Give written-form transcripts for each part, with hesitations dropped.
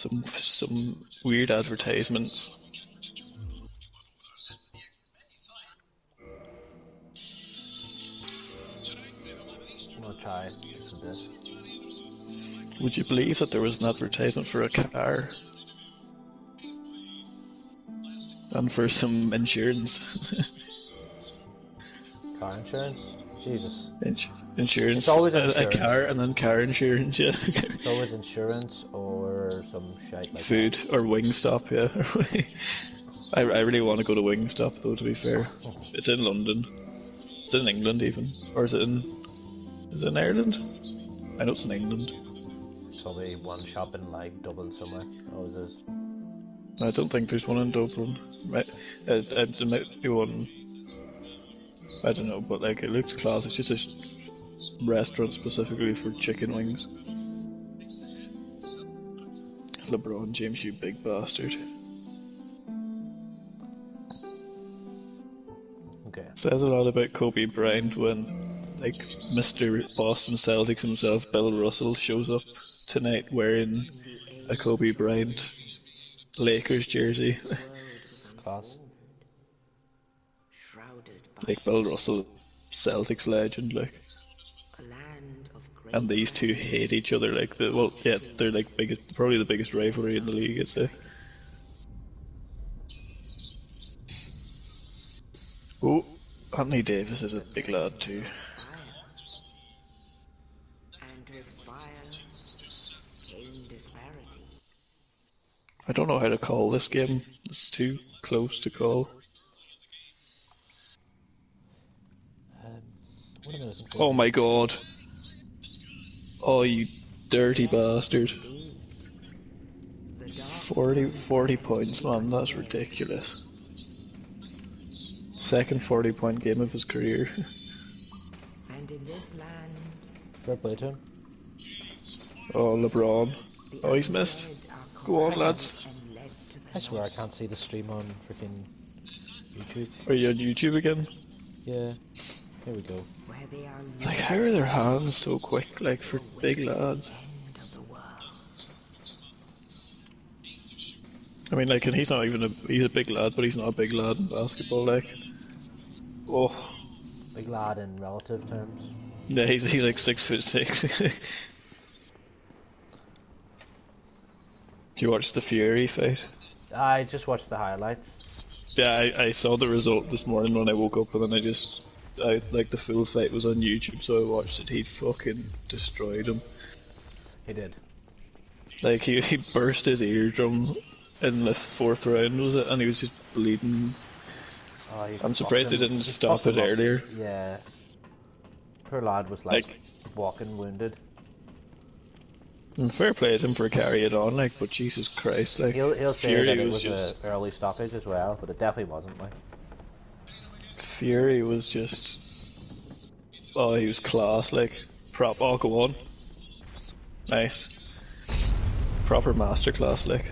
some weird advertisements. I'll try some of this. Would you believe that there was an advertisement for a car? And for some insurance. Car insurance? Jesus. Insurance. It's always a insurance. car and then car insurance, yeah. It's always insurance or some shite like Food that. or Wingstop, yeah. I really want to go to Wingstop though, to be fair. It's in London. It's in England even. Or is it in Ireland? I know it's in England. Probably one shop in like Dublin somewhere. Oh, is this? I don't think there's one in Dublin. There might be one. I don't know, but like it looks class. It's just a restaurant specifically for chicken wings. LeBron James, you big bastard. Okay. Says a lot about Kobe Bryant when, like, Mr. Boston Celtics himself, Bill Russell, shows up tonight wearing a Kobe Bryant Lakers jersey. Class. Like Bill Russell, Celtics legend, like. And these two hate each other, like, they're like probably the biggest rivalry in the league, I'd say. Oh, Anthony Davis is a big lad too. I don't know how to call this game. It's too close to call. Oh my god. Oh, you dirty bastard. 40 points, man, that's ridiculous. Second 40-point game of his career. Fair play to him. Oh, LeBron. Oh, he's missed. Go on, lads. I swear I can't see the stream on freaking YouTube. Are you on YouTube again? Yeah. Here we go. Like, how are their hands so quick, like, for big lads? I mean, like, and he's not even he's a big lad, but he's not a big lad in basketball, like. Oh. Big lad in relative terms. Yeah, he's like 6'6". Did you watch the Fury fight? I just watched the highlights. Yeah, I saw the result this morning when I woke up, and then like the full fight was on YouTube, so I watched it. He fucking destroyed him. He did. Like he burst his eardrum in the 4th round, was it? And he was just bleeding. Oh, I'm surprised they didn't stop it earlier. Yeah. Poor lad was like walking wounded. And fair play to him for carrying it on, like, but Jesus Christ, like. He'll say Fury that it was just an early stoppage as well, but it definitely wasn't, like. Fury was just. Oh, he was class, like. Oh, go on. Nice. Proper masterclass, like.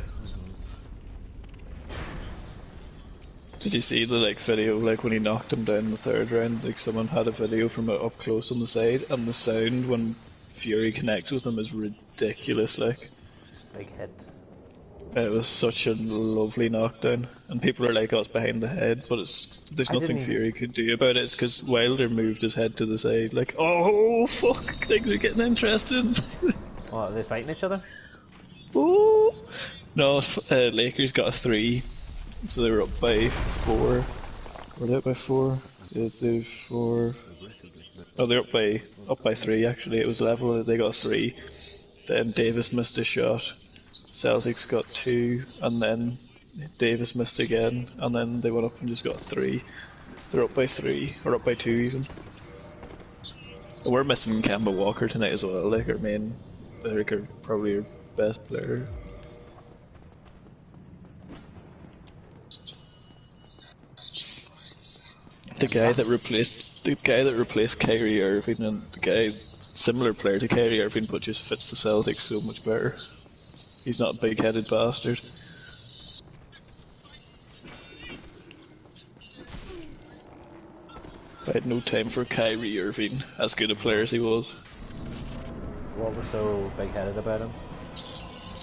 Did you see the like video, like when he knocked him down in the 3rd round? Like someone had a video from up close on the side, and the sound when Fury connects with him is ridiculous, like. Big hit. It was such a lovely knockdown, and people are like, "Oh, it's behind the head," but there's nothing Fury could do about it. It's because Wilder moved his head to the side, like, "Oh fuck, things are getting interesting." Oh, are they fighting each other? Oh no, Lakers got a 3, so they were up by 4. Were they up by 4? Yeah, they 4. Oh, they're up by 3 actually. It was level. They got 3. Then Davis missed a shot. Celtics got 2, and then Davis missed again, and then they went up and just got 3. They're up by 3, or up by 2 even. And we're missing Kemba Walker tonight as well, like our main, like probably our best player. The guy that replaced Kyrie Irving, and the guy similar player to Kyrie Irving, but just fits the Celtics so much better. He's not a big-headed bastard. I had no time for Kyrie Irving, as good a player as he was. What was so big-headed about him?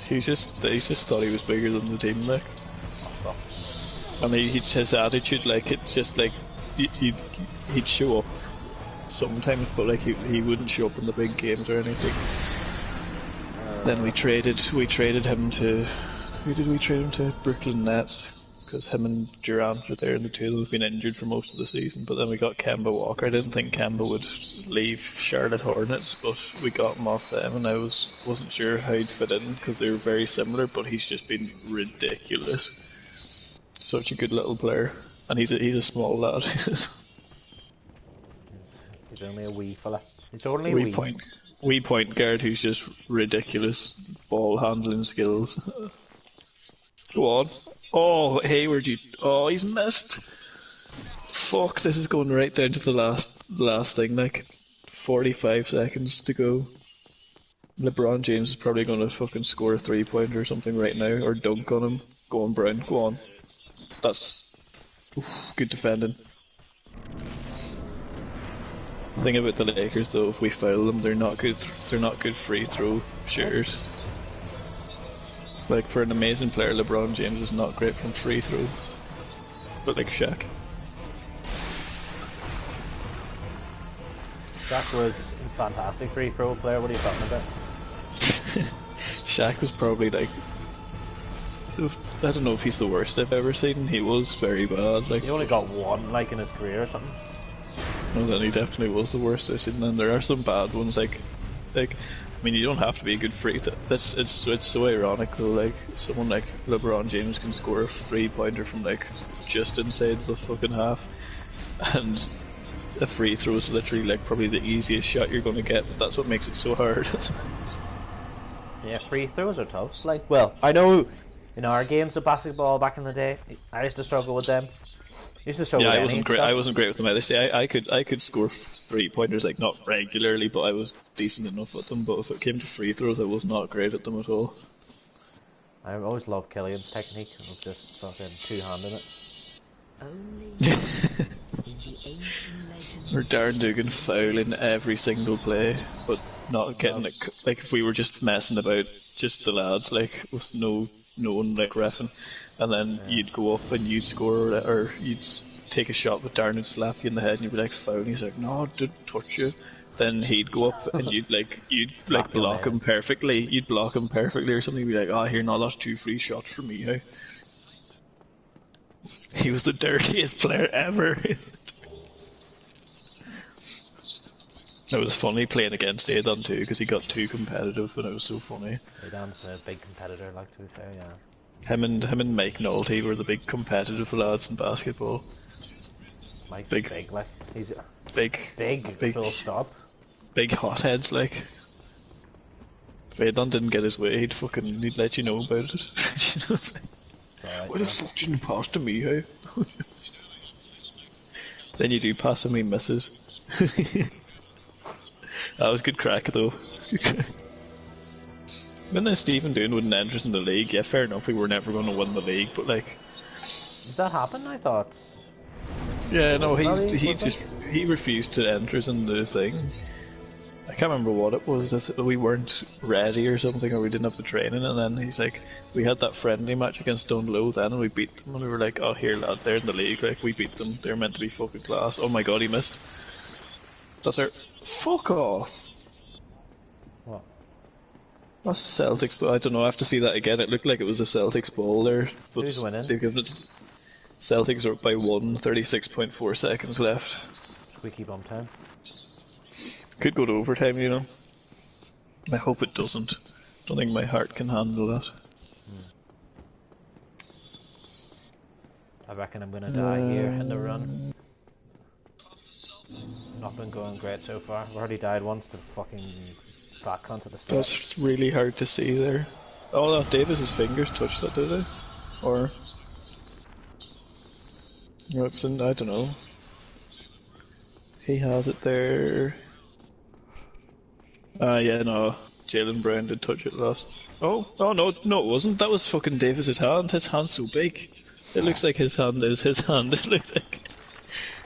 He's just thought he was bigger than the team, like. Fuck. And his attitude, like, it's just like he'd show up sometimes, but like he wouldn't show up in the big games or anything. Then we traded him to, who did we trade him to? Brooklyn Nets, because him and Durant were there, and the two of them have been injured for most of the season. But then we got Kemba Walker. I didn't think Kemba would leave Charlotte Hornets, but we got him off them, and I wasn't sure how he'd fit in because they were very similar. But he's just been ridiculous. Such a good little player, and he's a small lad. He's only a wee fella. He's only a wee point guard who's just ridiculous ball handling skills. Go on. Oh, Hayward, oh, he's missed. Fuck, this is going right down to the last thing, like 45 seconds to go. LeBron James is probably going to fucking score a 3-pointer or something right now, or dunk on him. Go on, Brown, go on. That's good defending. Thing about the Lakers though, if we foul them, they're not good free throw shooters. Like, for an amazing player, LeBron James is not great from free throw. But like Shaq. Shaq was a fantastic free throw player, what are you talking about? Shaq was probably like, I don't know if he's the worst I've ever seen. He was very bad. Like, he only got one, like, in his career or something. No, then he definitely was the worst I've seen. And there are some bad ones, like, I mean, you don't have to be a good free throw. It's so ironic though. Like, someone like LeBron James can score a 3-pointer from like just inside the fucking half, and a free throw is literally like probably the easiest shot you're going to get. But that's what makes it so hard. Yeah, free throws are tough. Like, well, I know in our games of basketball back in the day, I used to struggle with them. Yeah, I wasn't great. I wasn't great with them either. See, I could score 3-pointers, like not regularly, but I was decent enough at them. But if it came to free throws, I was not great at them at all. I always loved Killian's technique of just fucking two-handing it. Or Darren Dugan fouling every single play, but not getting it. Like, if we were just messing about, just the lads, like, with no one like reffing, and then you'd go up and you'd score, or you'd take a shot with Darren and slap you in the head, and you'd be like, foul, and he's like, no, I didn't touch you. Then he'd go up and you'd block him perfectly. You'd block him perfectly or something. You'd be like, oh, here, no, that's 2 free shots for me, hey. He was the dirtiest player ever. It was funny playing against Aidan too, because he got too competitive, and it was so funny. Aidan's a big competitor, like, to be fair, yeah. Him and Mike Nolte were the big competitive lads in basketball. Mike's big like, he's big, full stop. Big hotheads, like. If Aidan didn't get his way, he'd let you know about it. Right, why the fuck didn't you pass to me, hey? Then you do pass him, he misses. That was good crack though. When then Stephen Doon wouldn't enter us in the league, yeah, fair enough, we were never going to win the league, but like... Did that happen, I thought? Yeah, no, he refused to enter us in the thing. I can't remember what it was, we weren't ready or something, or we didn't have the training, and then he's like, we had that friendly match against Dunlow then, and we beat them, and we were like, oh here lads, they're in the league, like, we beat them, they're meant to be fucking class. Oh my god, he missed. That's our... Fuck off! What? That's Celtics, but I don't know, I have to see that again. It looked like it was a Celtics ball there. But who's winning? They've given it... Celtics are up by 1, 36.4 seconds left. Squeaky bum time. Could go to overtime, you know. I hope it doesn't. Don't think my heart can handle that. I reckon I'm gonna die here in the run. Not been going great so far. I've already died once to fucking fat cunt at the start. That's really hard to see there. Oh no, Davis's fingers touched that, did they? Or... No, it's in, I don't know. He has it there. Yeah, no. Jaylen Brown did touch it last. Oh no, it wasn't. That was fucking Davis's hand. His hand's so big. It looks like his hand is his hand. It looks like...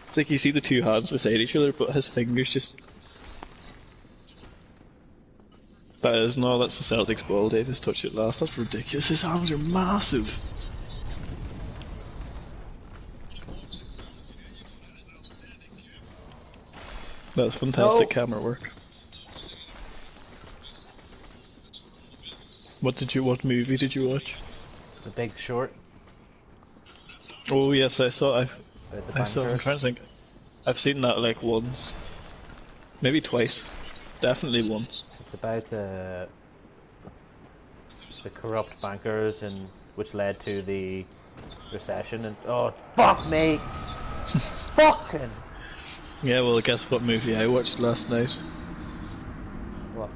It's like you see the two hands beside each other, but his fingers just... That is, no, that's the Celtics ball. Davis touched it last. That's ridiculous. His arms are massive. That's fantastic camera work. What movie did you watch? The Big Short. Oh yes, I saw. I'm trying to think. I've seen that like once, maybe twice, definitely once. It's about the corrupt bankers and which led to the recession and oh fuck me, fucking. Yeah, well, guess what movie I watched last night? What?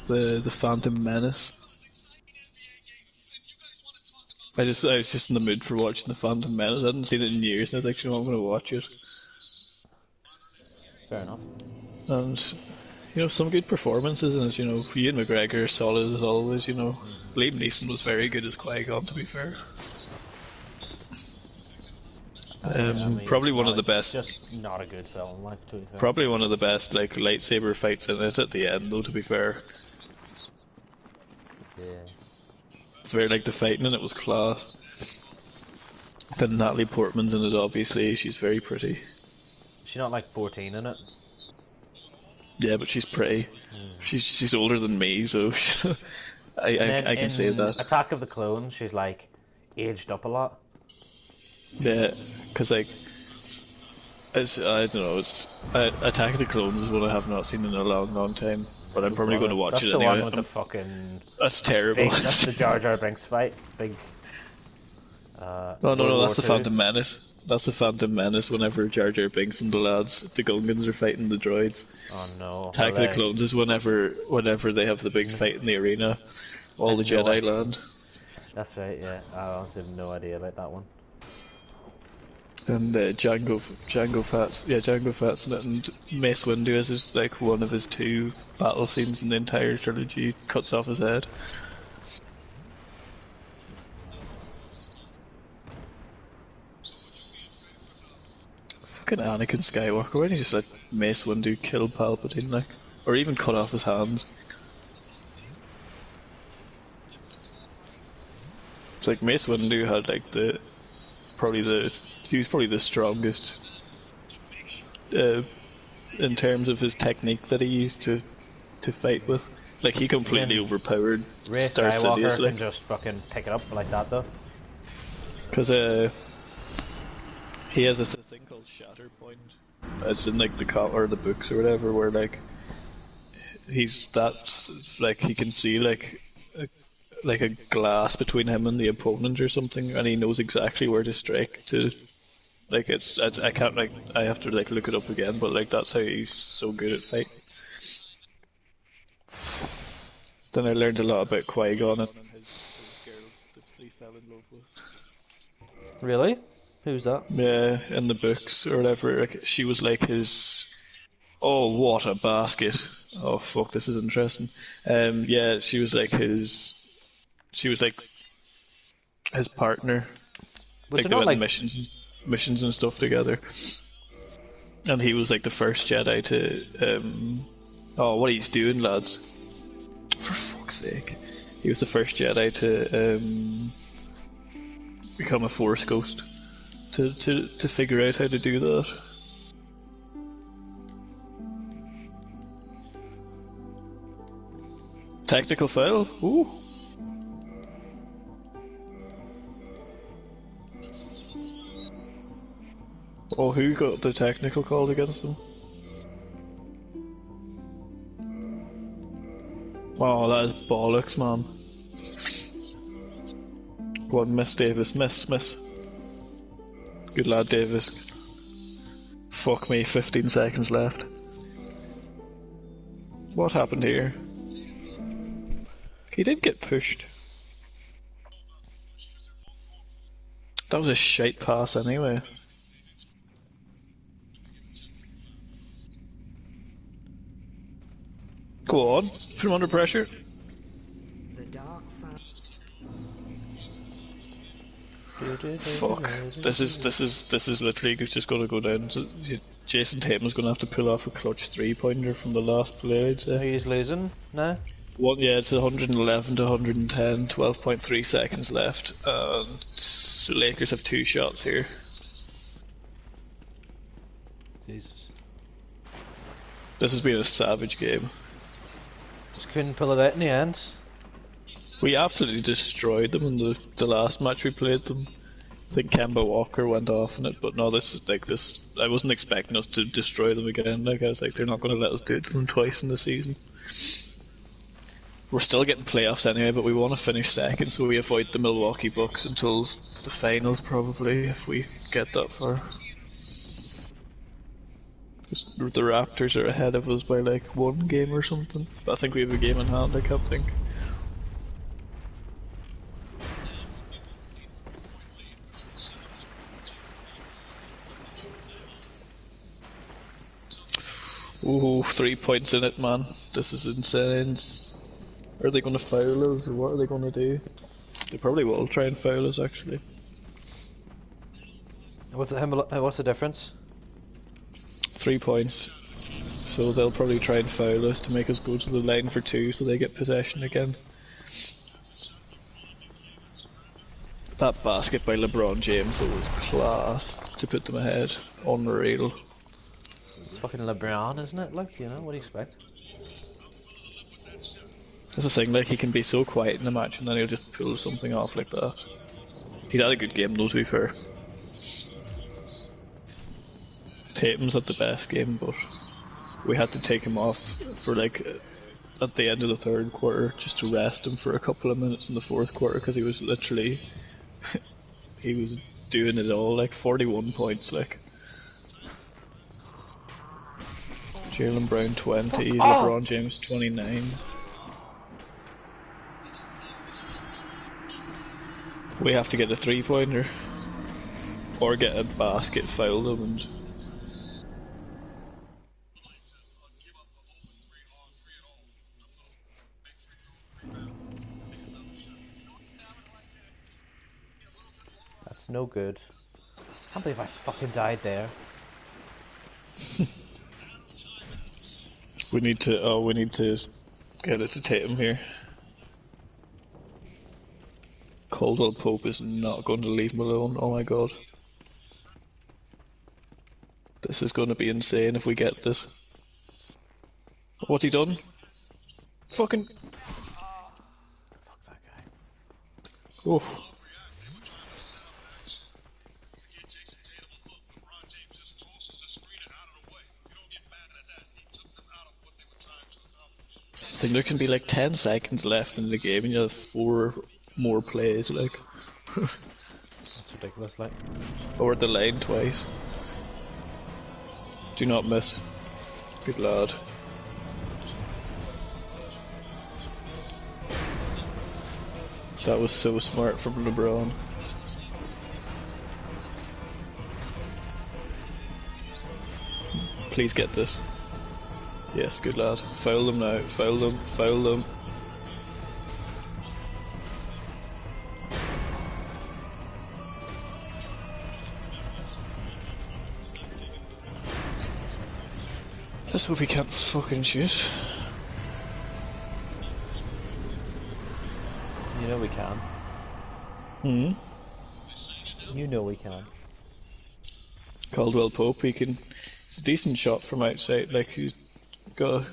The Phantom Menace. I was just in the mood for watching the Phantom Menace. I hadn't seen it in years, and I was like, you know, I'm going to watch it. Fair enough. And you know, some good performances in it. You know, Ian McGregor solid as always. You know, Liam Neeson was very good as Qui-Gon, to be fair. Probably one of the best. Just not a good film, like, to be fair. Probably one of the best like lightsaber fights in it at the end, though. To be fair. Yeah. It's very like the fighting in it was class. Then Natalie Portman's in it, obviously. She's very pretty. She's not like 14 in it. Yeah, but she's pretty. She's older than me, so I can say that. Attack of the Clones, she's like aged up a lot. Yeah, because like, I don't know. Attack of the Clones is one I have not seen in a long time. But I'm probably going to watch it anyway. That's the one with the fucking... That's terrible. That's the Jar Jar Binks fight. Big... No, that's the Phantom Menace. That's the Phantom Menace whenever Jar Jar Binks and the lads, the Gungans, are fighting the droids. Oh no. Attack of the Clones is whenever they have the big fight in the arena. All the Jedi land. That's right, yeah. I honestly have no idea about that one. And Jango Fett's in it, and Mace Windu is like one of his 2 battle scenes in the entire trilogy. Cuts off his head. Fucking Anakin Skywalker, why didn't you just let Mace Windu kill Palpatine, like, or even cut off his hands? It's like Mace Windu had like he was probably the strongest in terms of his technique that he used to fight with. Like, he completely overpowered Star Sidious. Like, can just fucking pick it up like that though. Because he has this thing called Shatterpoint. It's in like the books or whatever, where like he's like he can see like a glass between him and the opponent or something, and he knows exactly where to strike to. Like, I can't, like, I have to like look it up again, but like that's how he's so good at fighting. Then I learned a lot about Qui-Gon and his girl that he fell in love with. Really? Who's that? Yeah, in the books or whatever. Like, she was like his. Oh, what a basket! Oh fuck, this is interesting. Yeah, she was like his. She was like his partner. But like, they went on missions and stuff together. And he was like the first Jedi to. Oh, what he's doing, lads! For fuck's sake, he was the first Jedi to become a Force ghost. To figure out how to do that. Tactical foul? Ooh. Oh, who got the technical called against him? Oh, that is bollocks, man. Go on, miss Davis, miss. Good lad, Davis. Fuck me, 15 seconds left. What happened here? He did get pushed. That was a shite pass anyway. Go on, put him under pressure. The dark side. Fuck. This is literally just gonna go down. Jason Tatum's gonna have to pull off a clutch 3-pointer from the last play, I'd say. He's losing now. One, yeah, it's 111 to 110, 12.3 seconds left. So Lakers have 2 shots here. Jesus. This has been a savage game. Just couldn't pull it out in the end. We absolutely destroyed them in the last match we played them. I think Kemba Walker went off in it, but no, this is like this. I wasn't expecting us to destroy them again. Like I was like, they're not going to let us do it to them twice in the season. We're still getting playoffs anyway, but we want to finish second, so we avoid the Milwaukee Bucks until the finals, probably, if we get that far. The Raptors are ahead of us by like 1 game or something. But I think we have a game in hand, I can't think. Ooh, 3 points in it, man. This is insane. Are they going to foul us, or what are they going to do? They probably will try and foul us, actually. What's the difference? 3 points. So they'll probably try and foul us to make us go to the line for 2 so they get possession again. That basket by LeBron James though was class to put them ahead. Unreal. It's fucking LeBron, isn't it? Like, you know, what do you expect? That's the thing, like he can be so quiet in the match and then he'll just pull something off like that. He's had a good game though, to be fair. Tatum's had the best game, but we had to take him off for like at the end of the 3rd quarter just to rest him for a couple of minutes in the 4th quarter because he was literally he was doing it all, like 41 points, like Jaylen Brown 20, LeBron James 29. We have to get a 3-pointer or get a basket, foul them, and that's no good. I can't believe I fucking died there. we need to get it to Tatum here. Caldwell Pope is not going to leave him alone, oh my god. This is going to be insane if we get this. What's he done? Fucking... Fuck that guy. Oh. I think there can be like 10 seconds left in the game and you have 4 more plays, like. That's ridiculous, like. Over the line twice. Do not miss. Good lad. That was so smart from LeBron. Please get this. Yes, good lad. Foul them now. Foul them. Foul them. Let's hope he can't fucking shoot. You know we can. Hmm? You know we can. Caldwell Pope, he can... It's a decent shot from outside, like he's got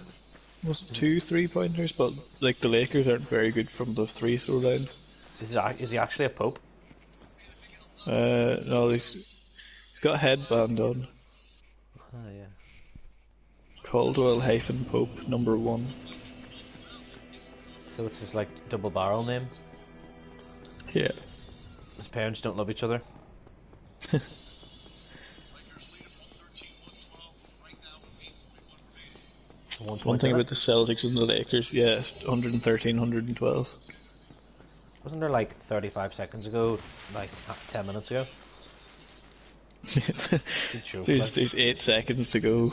was it 2 3-pointers, but like the Lakers aren't very good from the free throw line. Is he actually a Pope? No, he's got a headband on. Oh yeah. Caldwell-Pope, number 1. So it's his like double barrel name? Yeah. His parents don't love each other? That's one thing about the Celtics and the Lakers, yeah, 113, 112. Wasn't there like 35 seconds ago, like 10 minutes ago? Joke, there's 8 seconds to go.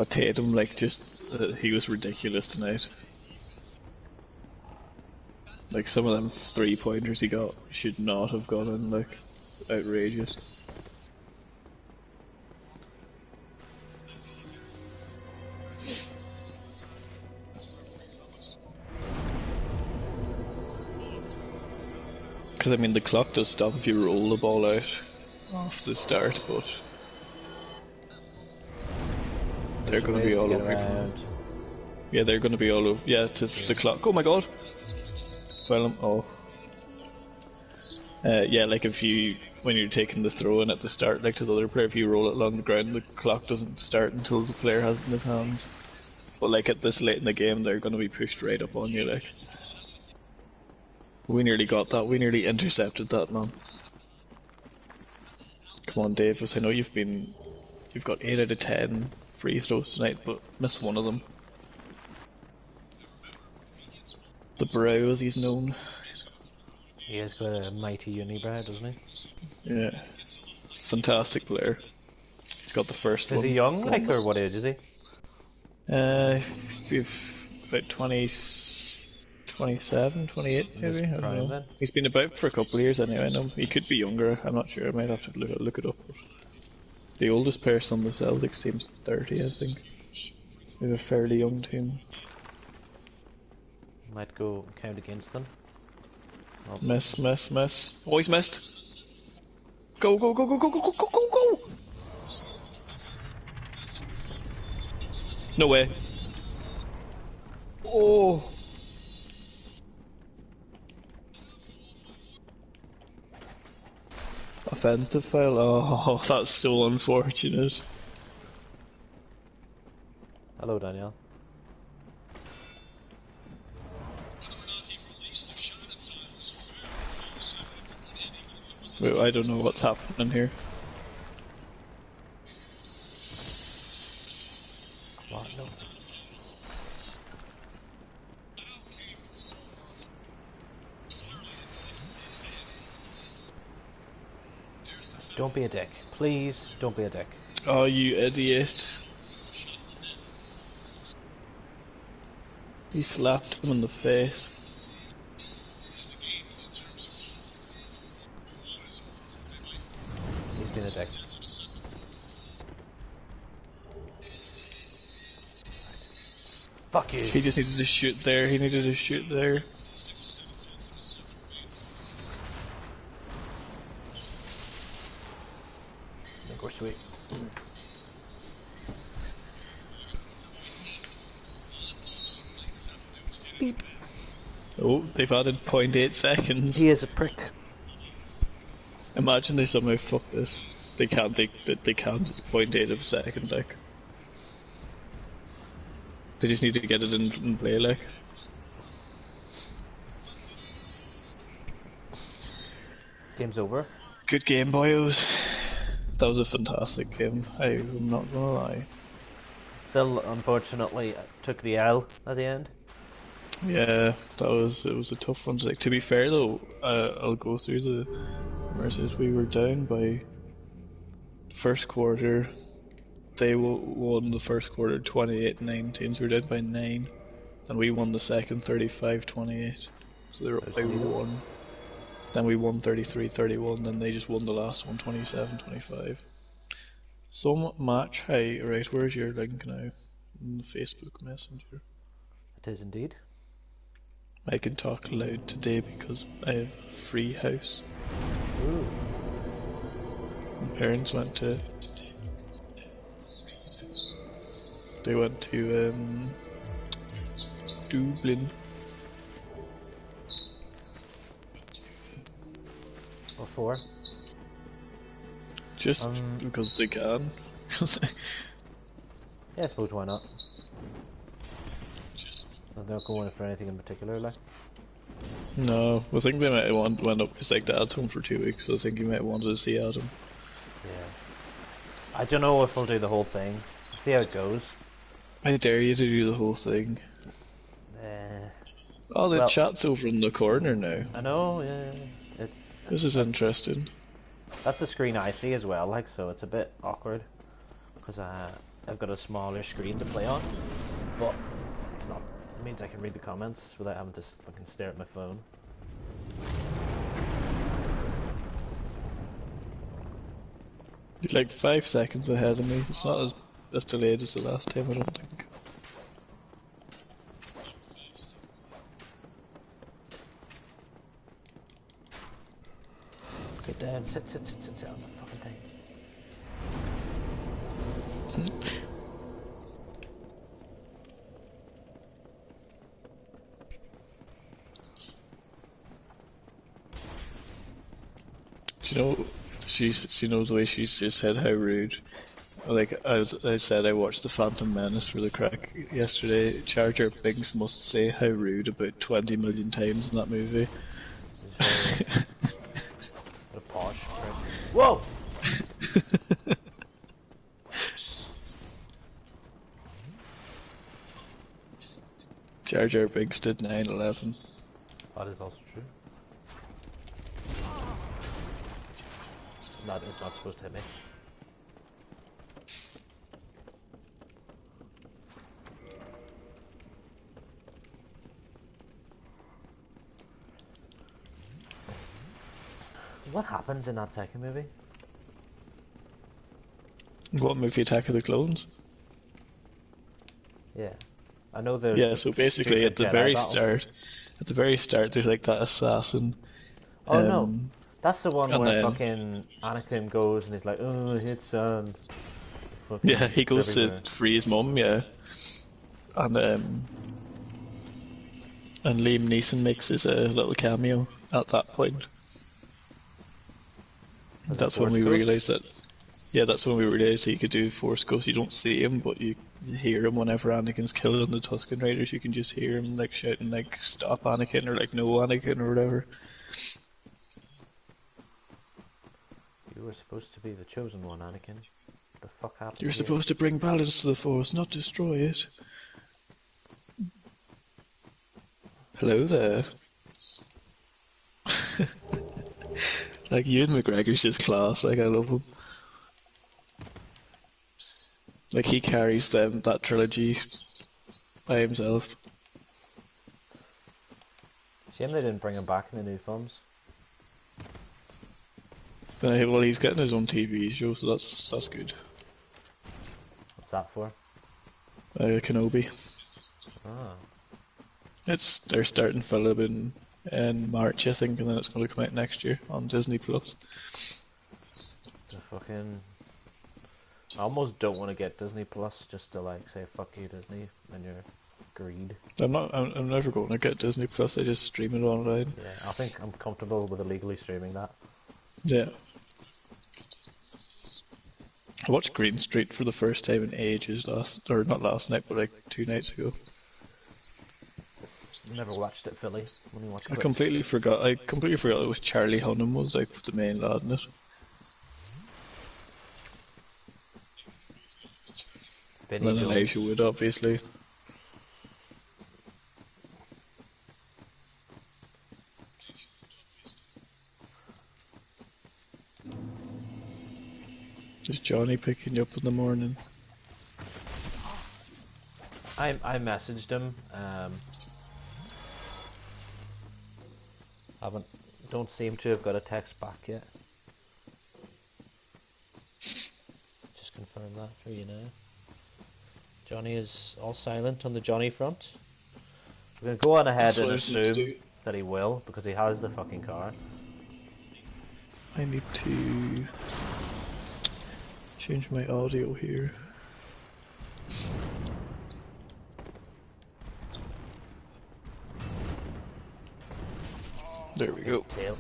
Tatum, like, just, he was ridiculous tonight. Like, some of them 3-pointers he got should not have gone in, like, outrageous. Because I mean, the clock does stop if you roll the ball out off the start, but they're going to be all over you from. Yeah, they're going to be all over. Yeah, to the clock. Oh my god! Asylum. Oh. Yeah, like if you, when you're taking the throw in at the start, like to the other player, if you roll it along the ground, the clock doesn't start until the player has it in his hands. But like at this late in the game, they're going to be pushed right up on you, like. We nearly got that. We nearly intercepted that, man. Come on, Davis. I know you've got 8 out of 10 free throws tonight, but missed one of them. The brow, as he's known. He has got a mighty unibrow, doesn't he? Yeah. Fantastic player. He's got the first one. Is he young, like, or what age is he? About 27, 28 maybe. I don't know. Then. He's been about for a couple of years anyway. I know he could be younger. I'm not sure. I might have to look it up. But the oldest person on the Celtics team's 30, I think. We have a fairly young team. Might go count against them. Oh. Miss. Oh, he's missed. Go. No way. Oh. Offensive foul. Oh, that's so unfortunate. Hello, Danielle. Wait, I don't know what's happening here. Come on, no. Don't be a dick. Please, don't be a dick. Oh, you idiot. He slapped him in the face. He's been a dick. Fuck you. He just needed to shoot there. He needed to shoot there. I think we're sweet. Beep. Oh, they've added 0.8 seconds. He is a prick. Imagine they somehow fuck this. They can't. They can't. It's 0.8 of a second. Like they just need to get it in play. Like Game's over. good game, boyos. That was a fantastic game. I'm not gonna lie. Still, unfortunately, took the L at the end. Yeah, it was a tough one. Like, to be fair though, I'll go through the verses. We were down by first quarter. They won the first quarter 28-19, so we were down by 9. And we won the second 35-28. So they were up by 1. Then we won 33-31, then they just won the last one 27-25. Some match high. Right, where's your link now? In the Facebook Messenger. It is indeed. I can talk loud today because I have a free house. Ooh. My parents went to... They went to Dublin. What for? Just because they can. Yeah, I suppose why not? They're not going for anything in particular, like? No, I think they might went up because like Dad's home for 2 weeks, so I think he might wanted to see Adam. Yeah. I don't know if we'll do the whole thing. See how it goes. I dare you to do the whole thing. Oh, the chat's over in the corner now. I know, yeah. This is interesting. That's the screen I see as well, like, so it's a bit awkward. Because I've got a smaller screen to play on. But it's not. It means I can read the comments without having to fucking stare at my phone. You're like 5 seconds ahead of me. It's not as delayed as the last time, I don't think. Sit down, sit on the fucking thing. Do you know, she knows the way she's just said how rude. Like, I said I watched The Phantom Menace for the crack yesterday. Jar Jar Binks must say how rude about 20 million times in that movie. What a posh prick. Whoa! Jar Jar Binks did 9/11. That is also true. That is not supposed to hit me. What happens in that second movie? What movie, Attack of the Clones? Yeah. I know there's Yeah, so basically at the Jedi very battle. start, there's like that assassin. Oh no. That's the one and where then- fucking Anakin goes and he's like, oh, I hate sand. Fucking Yeah, he goes everywhere. to free his mum, yeah. And Liam Neeson makes his little cameo at that point. Was it That's when Force we Ghost? realised that. Yeah, that's when we realised he could do Force Ghost. You don't see him, but you hear him whenever Anakin's killing the Tusken Raiders. You can just hear him like shouting like "Stop Anakin" or like "No Anakin" or whatever. You were supposed to be the chosen one, Anakin. What the fuck happened You're here? supposed to bring balance to the Force, not destroy it. Hello there. Like, Ewan McGregor's just class, like, I love him. Like, he carries that trilogy by himself. Shame they didn't bring him back in the new films. Well, he's getting his own TV show, so that's good. What's that for? Kenobi. Ah. They're starting film in March, I think, and then it's going to come out next year on Disney Plus. The fucking... I almost don't want to get Disney Plus just to like say fuck you Disney and your greed. I'm never going to get Disney Plus. I just stream it online. Yeah, I think I'm comfortable with illegally streaming that. Yeah. I watched Green Street for the first time in ages not last night, but like 2 nights ago. Never watched it fully. Only watched I clips. completely forgot it was Charlie Hunnam was like the main lad in it. Benny And then Jones. Elijah Wood, obviously. Is Johnny picking you up in the morning? I messaged him. Don't seem to have got a text back yet. Just confirm that for you now. Johnny is all silent on the Johnny front. We're gonna go on ahead That's and what I was meant to assume do. that he will because he has the fucking car. I need to change my audio here. There we go. Tail.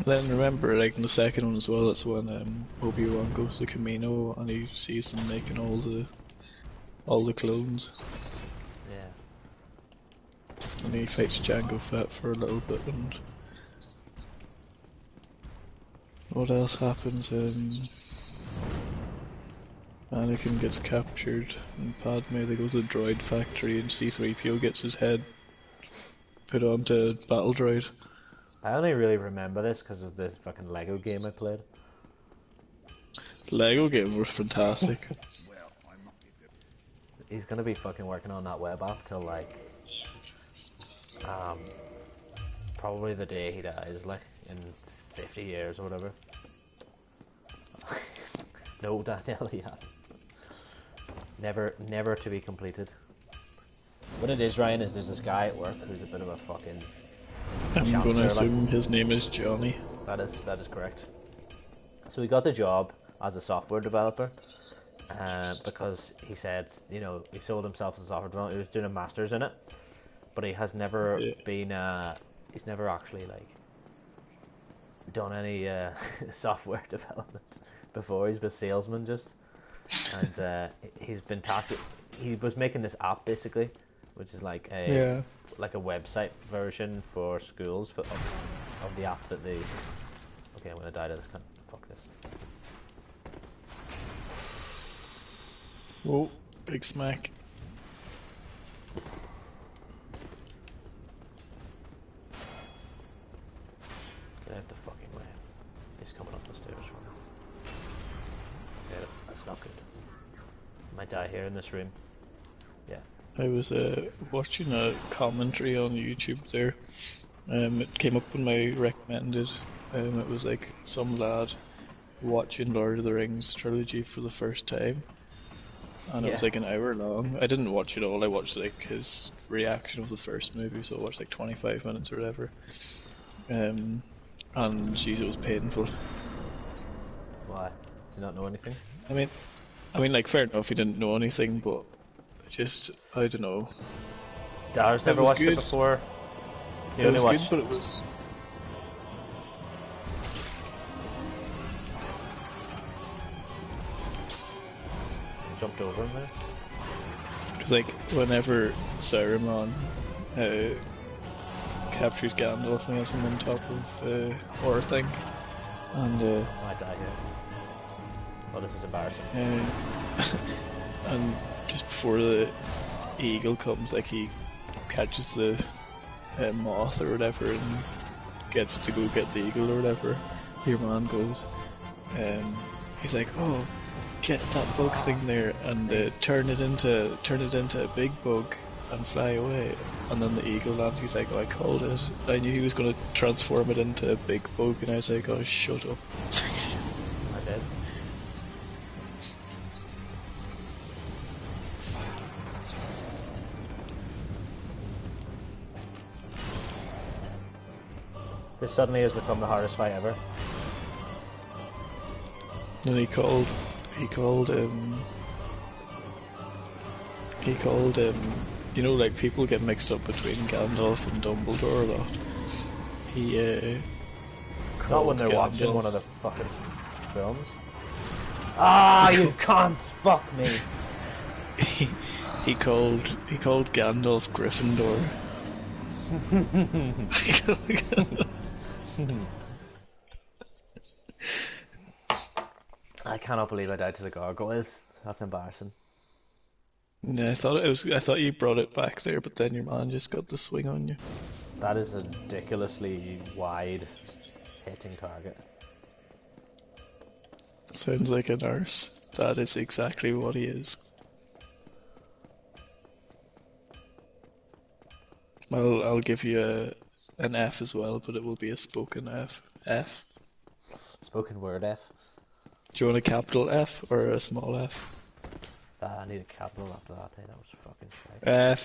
Then remember, like in the second one as well, it's when Obi-Wan goes to Camino and he sees them making all the clones, Yeah. and he fights Jango Fett for a little bit. And what else happens? Anakin gets captured, and Padme, they go to the droid factory, and C-3PO gets his head put onto Battle Droid. I only really remember this because of this fucking Lego game I played. The Lego game was fantastic. He's gonna be fucking working on that web app till like probably the day he dies, like in 50 years or whatever. No, Danielle, yeah. Never to be completed. What it is, Ryan, is there's this guy at work who's a bit of a fucking I'm chancer, gonna like. assume his name is Johnny. That is correct. So he got the job as a software developer because he said, you know, he sold himself as a software developer. He was doing a master's in it, but he has never been. He's never actually like done any software development before. He's been a salesman just, and he's been tasked. He was making this app basically, which is like a website version for schools of the app that they. Okay, I'm gonna die to this cunt. Fuck this. Whoa, big smack. Get out the fucking way. He's coming up the stairs for me. Okay, that's not good. Might die here in this room. Yeah. I was watching a commentary on YouTube there. It came up when my recommended. It was like some lad watching Lord of the Rings trilogy for the first time, and it was like an hour long. I didn't watch it all. I watched like his reaction of the first movie, so I watched like 25 minutes or whatever. And jeez, it was painful. Why? Does he not know anything? I mean, like fair enough, he didn't know anything, but I don't know. Dar's never watched it before. It was good, but it was. Jumped over him there. Because like whenever Saruman captures Gandalf and he has him on top of Orthanc, and I might die here. Oh, this is embarrassing. And just before the eagle comes, like he catches the moth or whatever and gets to go get the eagle or whatever. Your man goes, he's like, oh, get that bug thing there and turn it into a big bug and fly away. And then the eagle lands. He's like, oh, I called it. I knew he was going to transform it into a big bug, and I was like, oh, shut up. I did. This suddenly has become the hardest fight ever. And he called you know, like people get mixed up between Gandalf and Dumbledore a lot. He not when they're watching one of the fucking films. Ah, you can't fuck me. He called Gandalf Gryffindor. I cannot believe I died to the gargoyles. That's embarrassing. Yeah, I thought you brought it back there, but then your man just got the swing on you. That is a ridiculously wide hitting target. Sounds like a nurse. That is exactly what he is. I'll give you an F as well, but it will be a spoken F. F. Spoken word F. Do you want a capital F or a small F? I need a capital after that. Hey, that was fucking shite. F.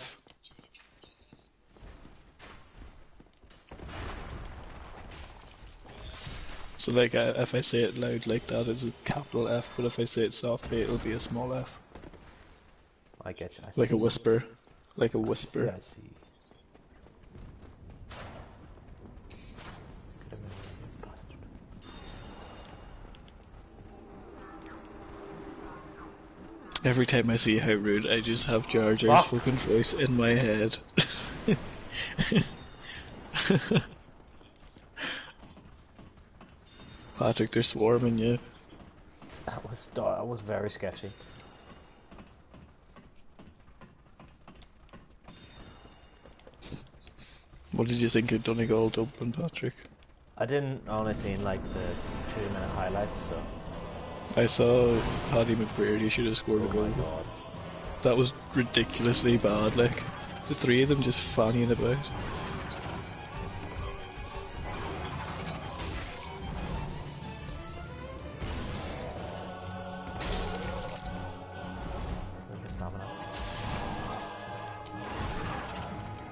So like, if I say it loud like that, it's a capital F, but if I say it softly, it'll be a small F. I get you. Like a whisper. Like a whisper. I see. Every time I see How Rude, I just have Jar Jar's fucking voice in my head. Patrick, they're swarming you. That was very sketchy. What did you think of Donegal Dublin, Patrick? I didn't only seen like the 2-minute highlights, so. I saw Paddy McBrearty should have scored a goal. My God. That was ridiculously bad, like, the three of them just fannying about.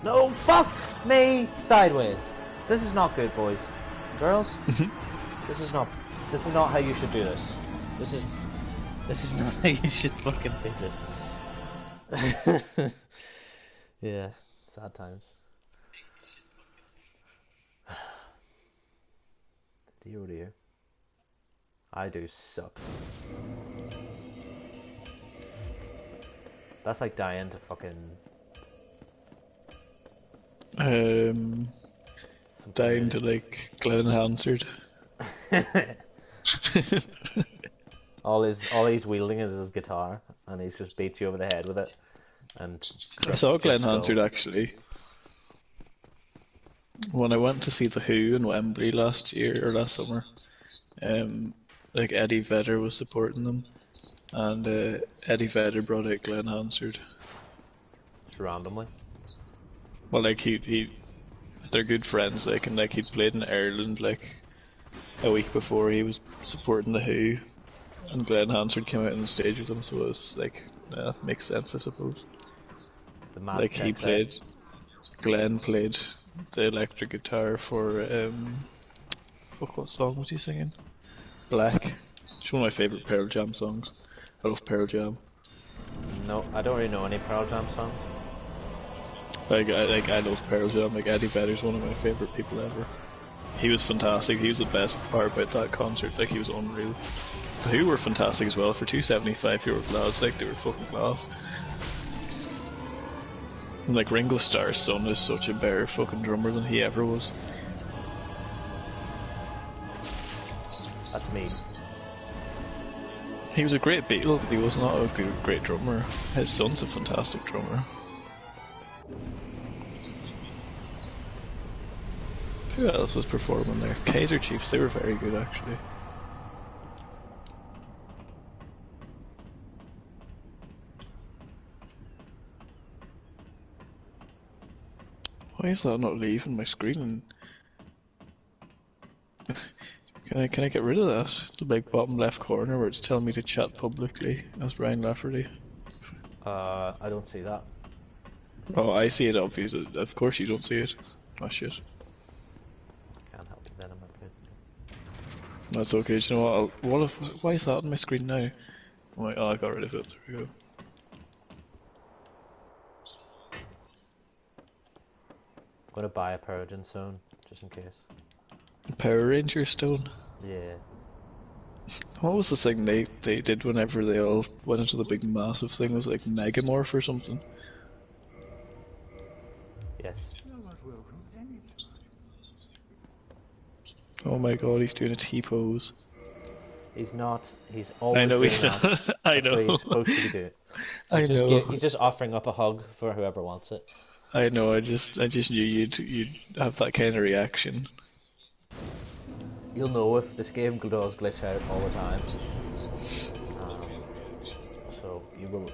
No, fuck me sideways. This is not good, boys, girls. This is not how you should do this. This is not how you should fucking do this. Yeah, sad times. Dear, oh dear. I do suck. That's like dying to fucking... Dying to like Glenn Hansard. all he's wielding is his guitar, and he's just beat you over the head with it. And I saw Glenn Hansard actually. When I went to see The Who in Wembley last summer, like Eddie Vedder was supporting them, and Eddie Vedder brought out Glenn Hansard. Just randomly. Well, like they're good friends, like, and like he'd played in Ireland like a week before he was supporting The Who, and Glenn Hansard came out on the stage with him, so it was like, makes sense, I suppose. The math like Glenn played the electric guitar for fuck, what song was he singing? Black. It's one of my favourite Pearl Jam songs. I love Pearl Jam. No, I don't really know any Pearl Jam songs. I love Pearl Jam. Like, Eddie Vedder's one of my favourite people ever. He was fantastic. He was the best part about that concert. Like, he was unreal. The Who were fantastic as well. For 275 lads, like, they were fucking class. And like, Ringo Starr's son is such a better fucking drummer than he ever was. That's me. He was a great Beatle, but he was not a great drummer. His son's a fantastic drummer. Who else was performing there? Kaiser Chiefs, they were very good actually. Why is that not leaving my screen? Can I get rid of that? The big bottom left corner where it's telling me to chat publicly as Ryan Lafferty. I don't see that. Oh, I see it obviously. Of course you don't see it. Oh shit. Can't help it then, I'm a bit. That's okay. Do you know what? Why is that on my screen now? Oh, I got rid of it. There we go. I'm gonna buy a Perogen Stone, just in case. Power Ranger Stone. Yeah. What was the thing they did whenever they all went into the big massive thing? It was like Megamorph or something. Yes. Oh my god, he's doing a T-pose. He's not. He's always I know doing he's that. not. I That's know. what he's supposed to be doing. I know. He's just offering up a hug for whoever wants it. I know. I just knew you'd have that kind of reaction. You'll know if this game does glitch out all the time. So you will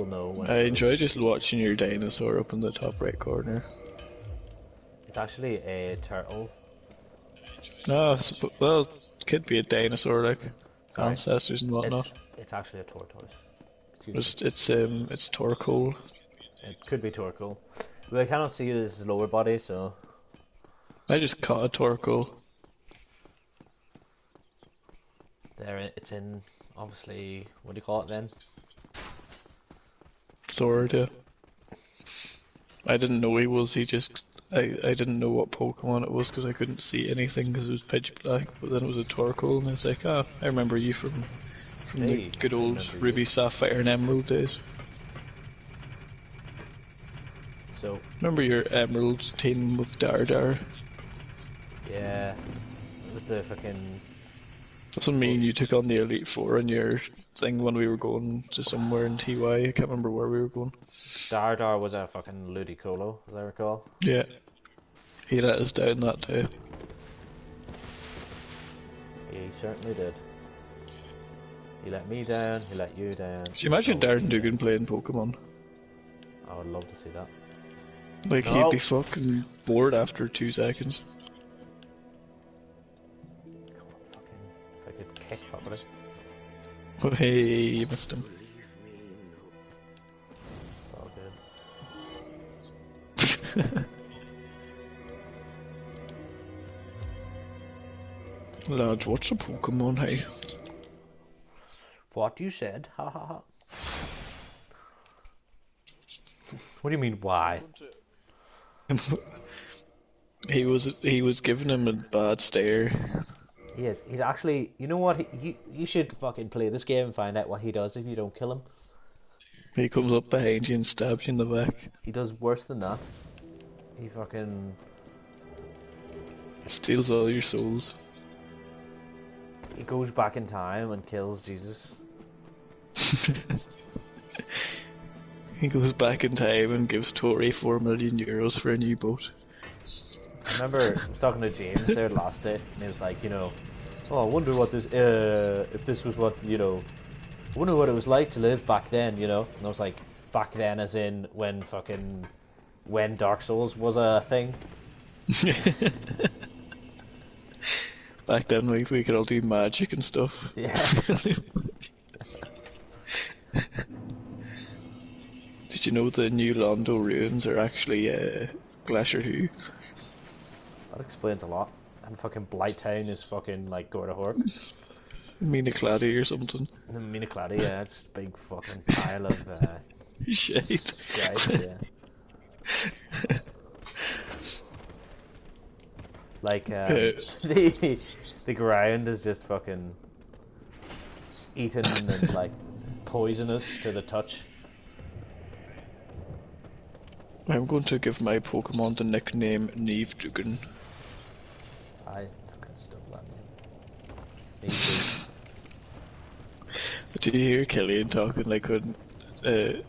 know when. I enjoy just watching your dinosaur up in the top right corner. It's actually a turtle. No, well, it could be a dinosaur, like ancestors and whatnot. It's actually a tortoise. It's Torkoal. It could be Torkoal. But I cannot see his lower body, so. I just caught a Torkoal. There, it's in, obviously, what do you call it then? Sword, yeah. I didn't know he was, I didn't know what Pokemon it was because I couldn't see anything because it was pitch black, but then it was a Torkoal and I was like, I remember you from the good old Ruby, Sapphire and Emerald days. So. Remember your Emerald team with Dardar? Yeah. With the fucking... That's what me and you took on the Elite Four in your thing when we were going to somewhere in TY. I can't remember where we were going. Dardar was a fucking Ludicolo, as I recall. Yeah. He let us down that day. He certainly did. He let me down, he let you down. Can you imagine Darren Dugan playing Pokemon? I would love to see that. Like, he'd be fucking bored after 2 seconds. If I could kick properly. Oh, hey, you missed him. It's all good. Lads, what's a Pokemon, hey? What you said, ha ha ha. What do you mean, why? He was giving him a bad stare. He is. He's actually. You know what? You should fucking play this game and find out what he does if you don't kill him. He comes up behind you and stabs you in the back. He does worse than that. He fucking Steals all your souls. he goes back in time and kills Jesus. He goes back in time and gives Tori €4 million for a new boat. I remember I was talking to James there last day, and he was like, oh, I wonder what this, if this was what, I wonder what it was like to live back then, And I was like, back then as in when Dark Souls was a thing. Back then we could all do magic and stuff. Yeah. Did you know the new Londo Ruins are actually Glacier Who? That explains a lot. And fucking Blighttown is fucking like Gordohor. Mina Clady or something. And then Mina Clady, yeah, it's a big fucking pile of shit. Shite, yeah. Like the ground is just fucking eaten and like poisonous to the touch. I'm going to give my Pokemon the nickname Neavdugan. I fucking stole that name. Me too. Did you hear Killian talking like when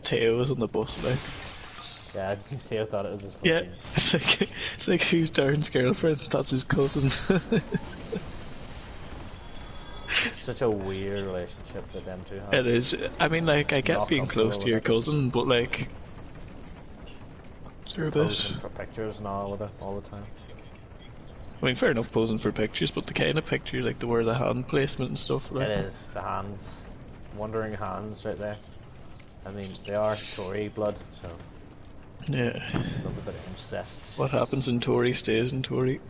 Teo was on the bus like? Yeah, Theo thought it was his Yeah, fucking... it's like who's Darren's girlfriend? That's his cousin. Such a weird relationship that them two have. It is. I mean, like, I get Not being close to your cousin, but like, they're a bit. Posing for pictures and all with it all the time. I mean, fair enough posing for pictures, but the kind of picture, like the where the hand placement and stuff. Like. It is the hands, wandering hands right there. I mean, they are Tory blood, so. Yeah. A little bit of incest. What happens in Tory stays in Tory.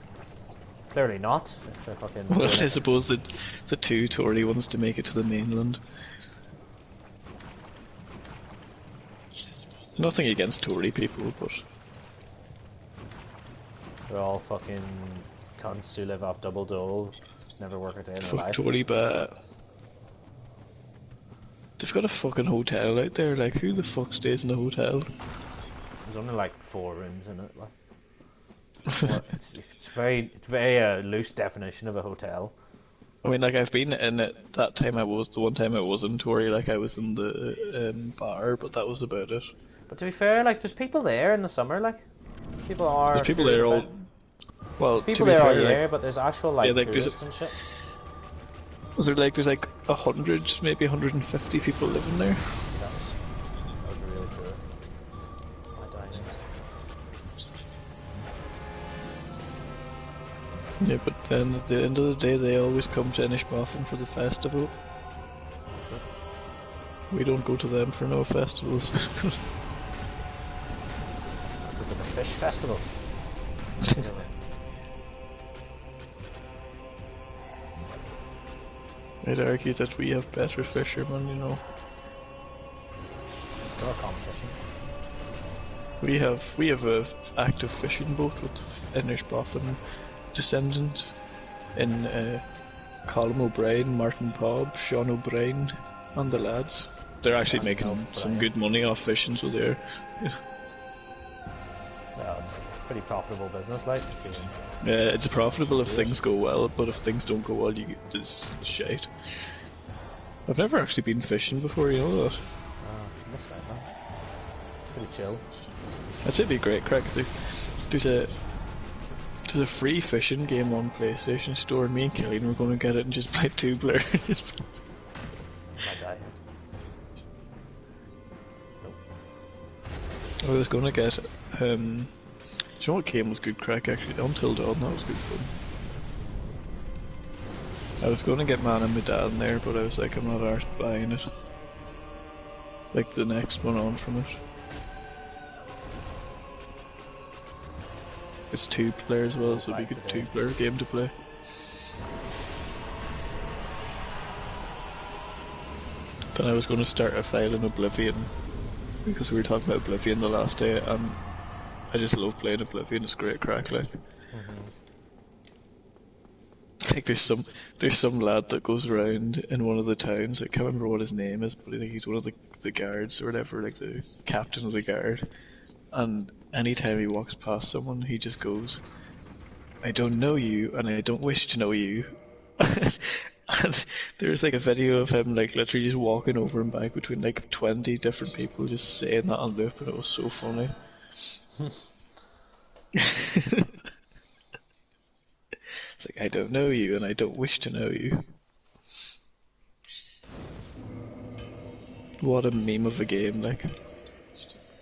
Clearly not. If they're fucking. Well, I suppose that the two Tory ones to make it to the mainland. Nothing against Tory people, but they're all fucking cunts who live off double dole, never work a day in their fuck life. Tory, but they've got a fucking hotel out there. Like, who the fuck stays in the hotel? There's only like 4 rooms in it. Like. It's very loose definition of a hotel. I mean, like, I've been in it the one time I was in Tory, like, I was in the bar, but that was about it. But to be fair, like, there's people there in the summer, like, people are. There's people there all. Well, there's to people be there fair, all year, like, but there's actual like, yeah, like tourists and shit. There's like 100, maybe 150 people living there. That was really cool. I died. Yeah, but then at the end of the day, they always come to Inishbofin for the festival. That's it. We don't go to them for no festivals. Go to the fish festival. Anyway. I'd argue that we have better fishermen, you know. It's not a competition. We have a active fishing boat with Inishbofin descendants in Colm O'Brien, Martin Pobb, Sean O'Brien, and the lads. They're actually Sean making O'Brien. some good money off fishing, so they're. Well, it's a pretty profitable business, like. If you... It's profitable if things go well, but if things don't go well, you get this shite. I've never actually been fishing before, you know that. Missed out, man. Pretty chill. I'd say it'd be great crack. There's a free fishing game on PlayStation Store, and me and Killian were going to get it and just play 2 players. Might die. Nope. I was going to get, do you know what game was good crack actually? Until Dawn, that was good fun. I was going to get Man and Medan there, but I was like, I'm not arsed buying it. Like the next one on from it. It's 2-player as well, so it'd be a good Today. 2-player game to play. Then I was going to start a file in Oblivion, because we were talking about Oblivion the last day, and I just love playing Oblivion. It's great crack, like. Like there's some lad that goes around in one of the towns. I can't remember what his name is, but I think he's one of the guards or whatever, like the captain of the guard. And anytime he walks past someone, he just goes, "I don't know you, and I don't wish to know you." And there's like a video of him like literally just walking over and back between like 20 different people, just saying that on loop, and it was so funny. It's like, I don't know you, and I don't wish to know you. What a meme of a game, like.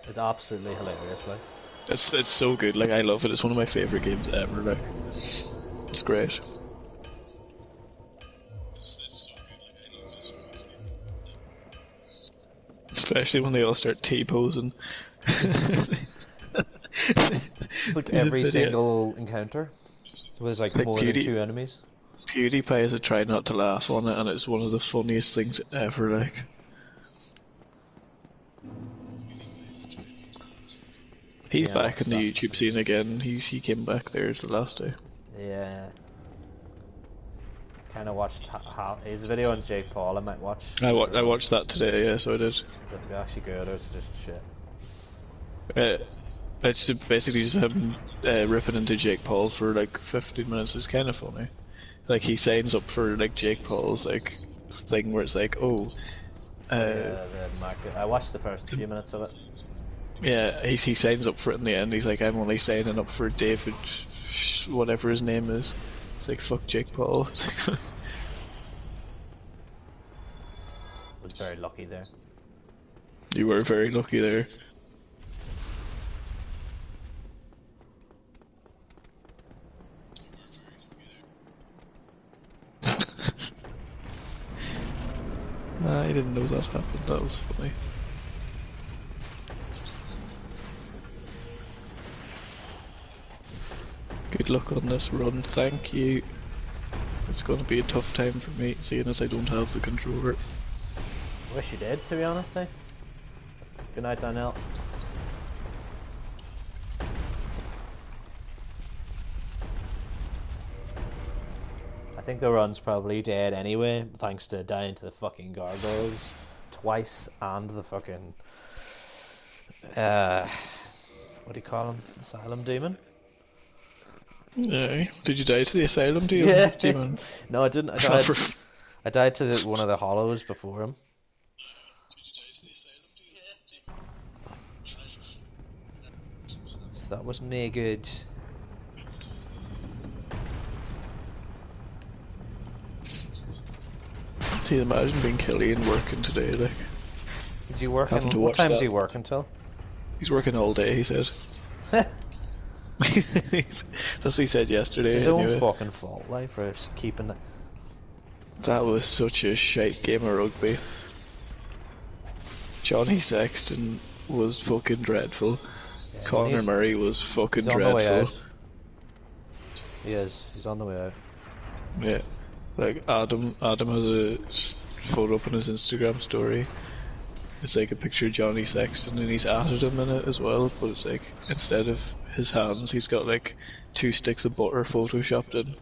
It's absolutely hilarious, like. It's so good, like, I love it. It's one of my favourite games ever, like. It's great. Especially when they all start T-posing. It's like every single encounter. There's like more than 2 enemies. PewDiePie has tried not to laugh on it, and it's one of the funniest things ever, like. He's back in the YouTube scene again. He came back there the last day. Yeah. Kind of watched his video on Jake Paul. I might watch. I watched that today. Yeah, so I did. Is it actually good or is it just shit? It's basically just him ripping into Jake Paul for like 15 minutes. It's kind of funny. Like he signs up for like Jake Paul's like thing where it's like, oh. The market. I watched the first few minutes of it. Yeah, he signs up for it in the end. He's like, I'm only signing up for David, whatever his name is. It's like, fuck Jake Paul. Was very lucky there. You were very lucky there. I didn't know that happened. That was funny. Good luck on this run, thank you. It's going to be a tough time for me, seeing as I don't have the controller. I wish you did, to be honest, eh? Good night, Danielle. I think the run's probably dead anyway, thanks to dying to the fucking gargoyles twice and the fucking what do you call him? Asylum demon? Yeah. Did you die to the Asylum demon? Yeah. No, I didn't. I died to one of the hollows before him. So that wasn't me good. See, imagine being Killian working today, like. Did you work? Having to What watch time that. does he work until? He's working all day, he said. That's what he said yesterday. It's his anyway. own fucking fault, like, for just keeping it. That was such a shite game of rugby. Johnny Sexton was fucking dreadful. Yeah, Conor Murray was fucking he's on the way dreadful. out. He is. He's on the way out. Yeah, like Adam has a photo up on his Instagram story. It's like a picture of Johnny Sexton, and he's added him in it as well. But it's like instead of his hands, he's got like 2 sticks of butter photoshopped in.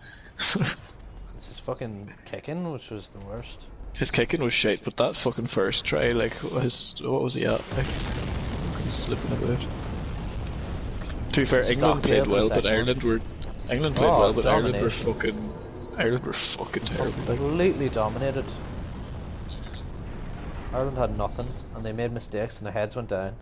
His fucking kicking, which was the worst. His kicking was shite, but that fucking first try, like, what was he at? Like, he's slipping about. To be fair, England played well, but Ireland played well, but Ireland were fucking terrible. Completely dominated. Ireland had nothing, and they made mistakes, and their heads went down.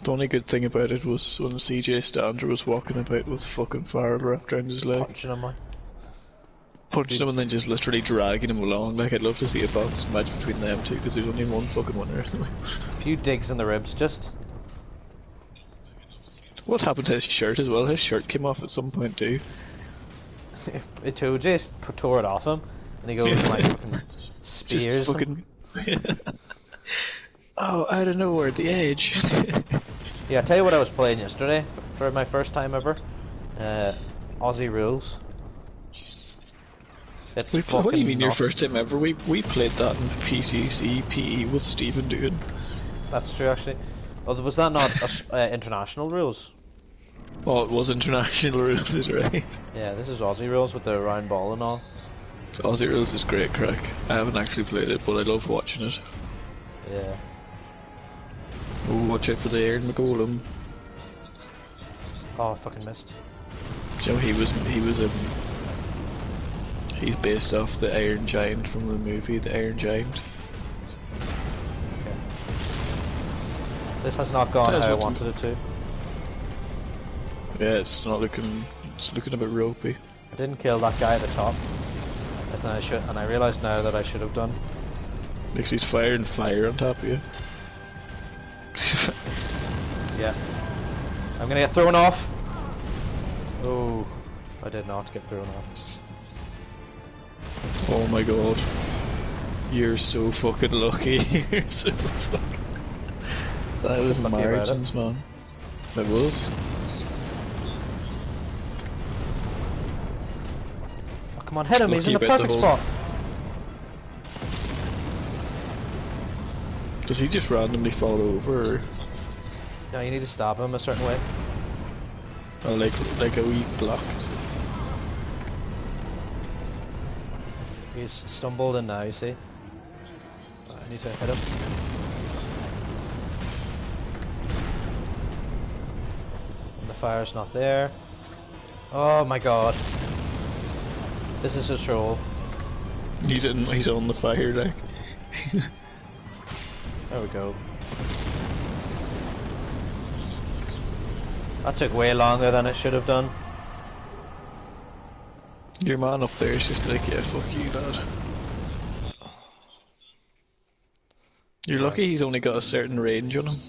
The only good thing about it was when CJ Stander was walking about with fucking Farrell wrapped around his leg. Punching him and then just literally dragging him along. Like, I'd love to see a boxing match between them two, because there's only one fucking winner. A few digs in the ribs, just. What happened to his shirt as well? His shirt came off at some point too. Itoje just tore it off him, and he goes and like fucking spears him. Oh, I don't know where the edge. Yeah, I tell you what I was playing yesterday for my first time ever. Aussie Rules. It's What do you fucking mean your nuts. first time ever? We played that in PCC PE with Stephen doing. That's true, actually. Oh, was that not international rules? Oh, it was international rules, is right. Yeah, this is Aussie Rules with the round ball and all. Aussie rules is great crack. I haven't actually played it, but I love watching it. Yeah. Oh, watch out for the Iron McGolem. Oh, I fucking missed. So he's based off the Iron Giant from the movie The Iron Giant. Okay. This has not gone That's how I what wanted it to. Yeah, it's looking a bit ropey. I didn't kill that guy at the top. And I realise now that I should have done. Because he's firing fire on top of you. Yeah. I'm gonna get thrown off. Oh, I did not get thrown off. Oh my god. You're so fucking lucky. You're so fucking... That was Lucky about margins, man. It was. Oh, come on, hit him, he's in the Lucky about perfect the whole- spot. Does he just randomly fall over, or No, you need to stab him a certain way. like a wee block? He's stumbled in now, you see. I need to hit him. And the fire's not there. Oh my god. This is a troll. He's on the fire deck. There we go. That took way longer than it should have done. Your man up there is just like, yeah, fuck you, lad. You're lucky he's only got a certain range on him.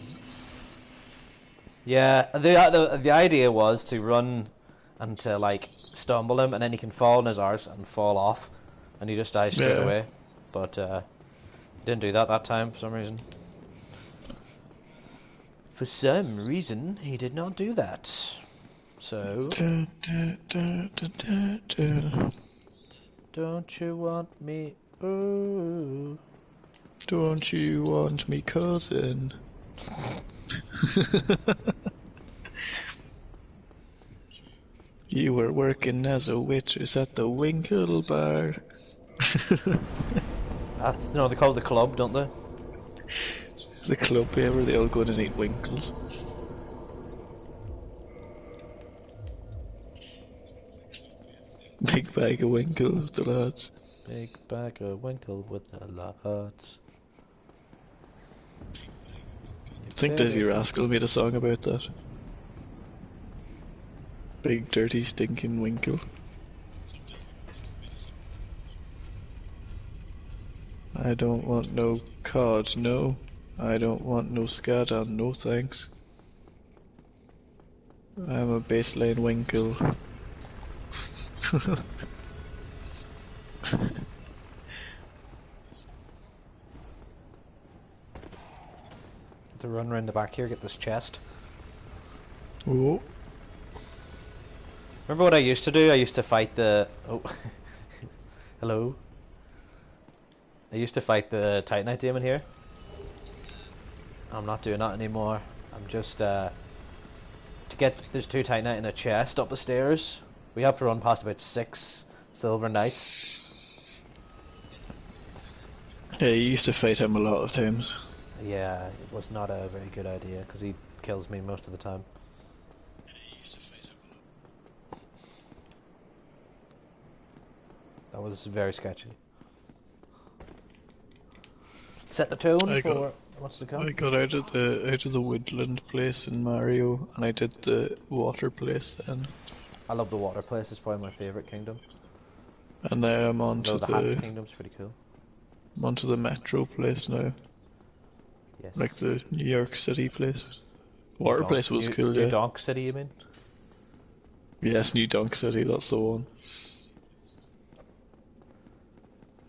Yeah, the idea was to run and to like stumble him, and then he can fall on his arse and fall off, and he just dies straight Yeah. away. But didn't do that time for some reason. For some reason, he did not do that. So, don't you want me? Ooh. Don't you want me, cousin? You were working as a waitress at the Winkle Bar. That's no, they call it the club, don't they? It's the club here where they all go in and eat Winkles. Big bag of Winkle with the lads. Big bag of Winkle with the lads. I think Dizzy Rascal made a song about that. Big dirty stinking Winkle. I don't want no cod, no. I don't want no scada, no thanks. I'm a baseline Winkle. To run around the back here, get this chest. Oh. Remember what I used to do? I used to fight the... Oh. Hello? I used to fight the Titanite demon here. I'm not doing that anymore. I'm just, to get... There's 2 Titanite in a chest up the stairs. We have to run past about 6 Silver Knights. Yeah, you used to fight him a lot of times. Yeah, it was not a very good idea, because he kills me most of the time. That was very sketchy. Set the tone for what's to come. I got out of the woodland place in Mario, and I did the water place then. I love the water place, it's probably my favourite kingdom. And now I'm on to Though the Hat Kingdom's pretty cool. I'm onto the metro place now. Yes. Like the New York City place. Water place was cool, New yeah. Donk City, you mean? Yes, New Donk City, that's the one.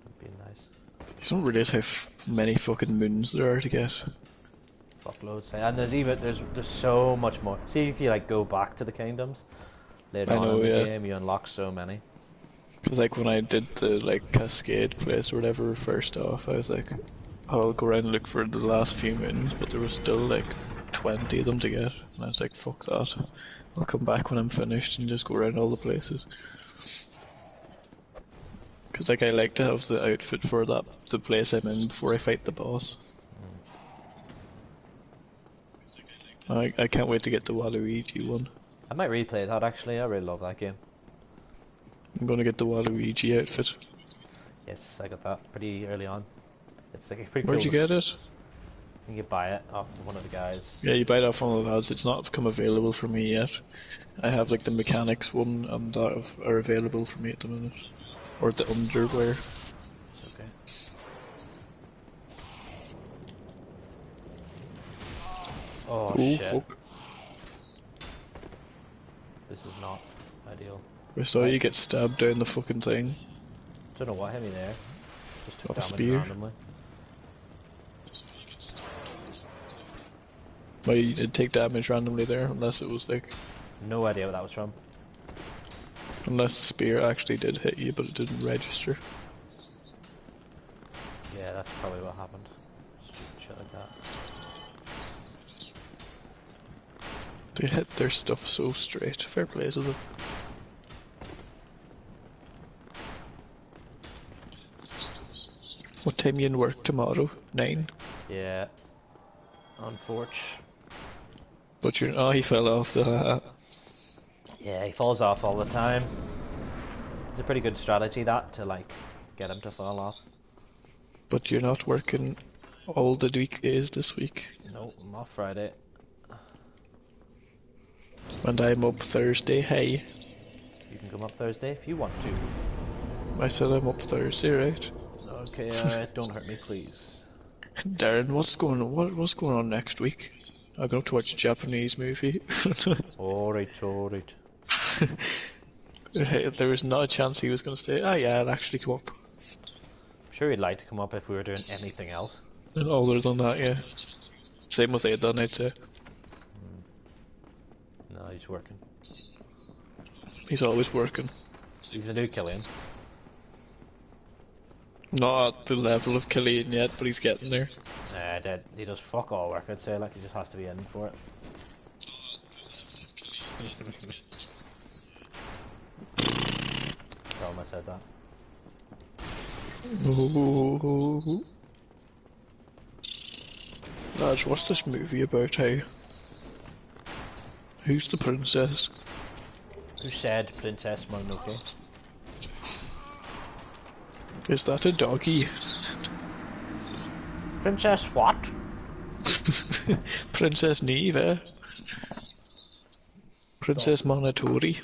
That'd be nice. You don't realise how many fucking moons there are to get. Fuckloads. And there's so much more. See if you like go back to the kingdoms later I on know, in the yeah. game, you unlock so many. Because like when I did the like Cascade place or whatever first off, I was like, I'll go around and look for the last few moons, but there was still like 20 of them to get, and I was like, fuck that. I'll come back when I'm finished and just go around all the places. Because like I like to have the outfit for the place I'm in before I fight the boss. I can't wait to get the Waluigi one. I might replay that actually. I really love that game. I'm gonna get the Waluigi outfit. Yes, I got that pretty early on. It's like a pretty Where'd cool. you get it? You can buy it off one of the guys. Yeah, you buy it off one of the lads. It's not become available for me yet. I have like the mechanics one, and that are available for me at the minute. Or the underwear. It's okay. Oh shit. Fuck. This is not ideal. I saw you get stabbed down the fucking thing. Don't know what hit me there. Just took A damage spear? randomly. Well, you did take damage randomly there, unless it was like... No idea what that was from. Unless the spear actually did hit you, but it didn't register. Yeah, that's probably what happened. Stupid shit like that. They hit their stuff so straight. Fair play to them. What time you in work tomorrow? 9? Yeah. Unfortunate. But you're... Oh, he fell off the... Yeah, he falls off all the time. It's a pretty good strategy that, to like, get him to fall off. But you're not working all the weekdays this week. No, I'm off Friday. And I'm up Thursday, hey. You can come up Thursday if you want to. I said I'm up Thursday, right? Okay, alright, don't hurt me, please. Darren, what's going on next week? I'm going to watch a Japanese movie. Alright. There was not a chance he was going to say, oh yeah, I'll actually come up. I'm sure he'd like to come up if we were doing anything else. And other than that, yeah. Same with Aidan, I'd say. No, he's working. He's always working. He's gonna do Killian. Not at the level of Killian yet, but he's getting there. He does fuck all work, I'd say, like he just has to be in for it. Tell him I said that. Ooh. Lads, what's this movie about, hey? Who's the princess? Who said Princess Mononoke? Is that a doggy? Princess what? Princess Neve, eh? Princess Monotori.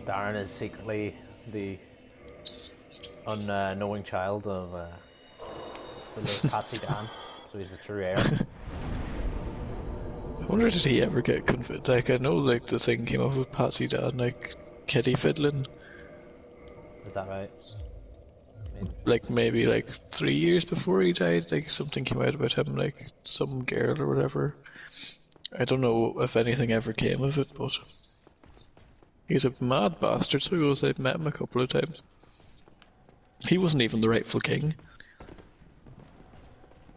Darren is secretly the unknowing child of the late Patsy Dan, so he's the true heir. I wonder, did he ever get convicted? Like, I know, like, the thing came up with Patsy Dan, like, kitty fiddling. Is that right? I mean, Like, maybe, like, 3 years before he died, like, something came out about him, like, some girl or whatever. I don't know if anything ever came of it, but... He's a mad bastard, so he goes, I've met him a couple of times. He wasn't even the rightful king.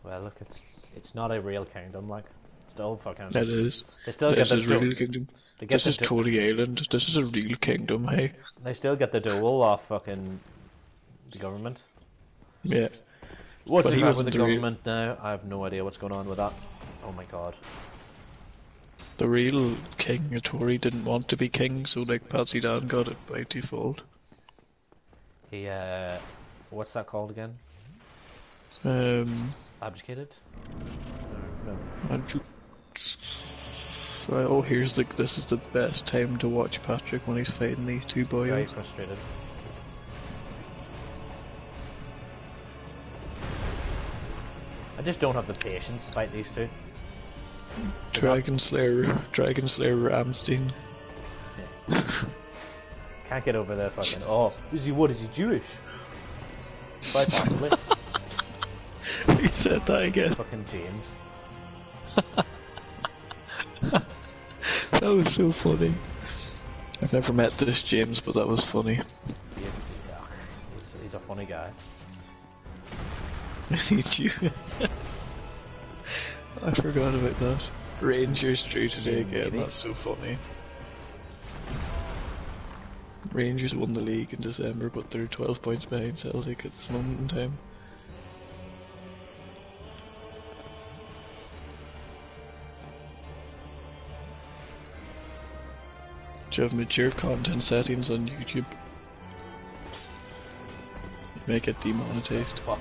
well, look, it's not a real kingdom, like, still fucking. It is. They still This get is the real kingdom. they get This the is Tory Island. This is a real kingdom, hey? They still get the dole off fucking the government. Yeah. What's But the he crap with wasn't the the real- government now? I have no idea what's going on with that. Oh my god. The real king, a Tory, didn't want to be king, so like Patsy Dan got it by default. He what's that called again? Abdicated? No. And you... Right, oh, here's the... This is the best time to watch Patrick when he's fighting these two Very boys. frustrated. I just don't have the patience to fight these two. Dragon Slayer Ramstein. Can't get over the fucking. Oh, is he what? Is he Jewish? Quite possibly. You said that again. Fucking James. That was so funny. I've never met this James, but that was funny. Yeah, he's a funny guy. I see you. I forgot about that. Rangers drew today again, that's so funny. Rangers won the league in December, but they're 12 points behind Celtic at this moment in time. Do you have mature content settings on YouTube? You may get demonetized. Fuck.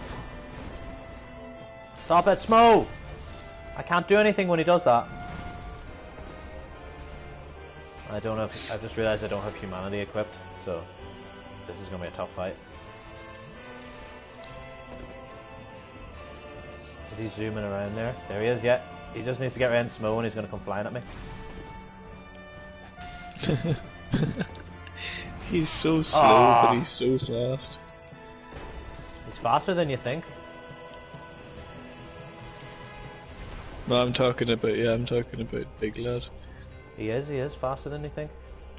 Stop it, Smo! I can't do anything when he does that. I don't have. I just realised I don't have humanity equipped, so this is gonna be a tough fight. Is he zooming around there? There he is. Yeah, he just needs to get around Smo, and he's gonna come flying at me. He's so slow, but he's so fast. He's faster than you think. No, I'm talking about big lad. He is faster than you think.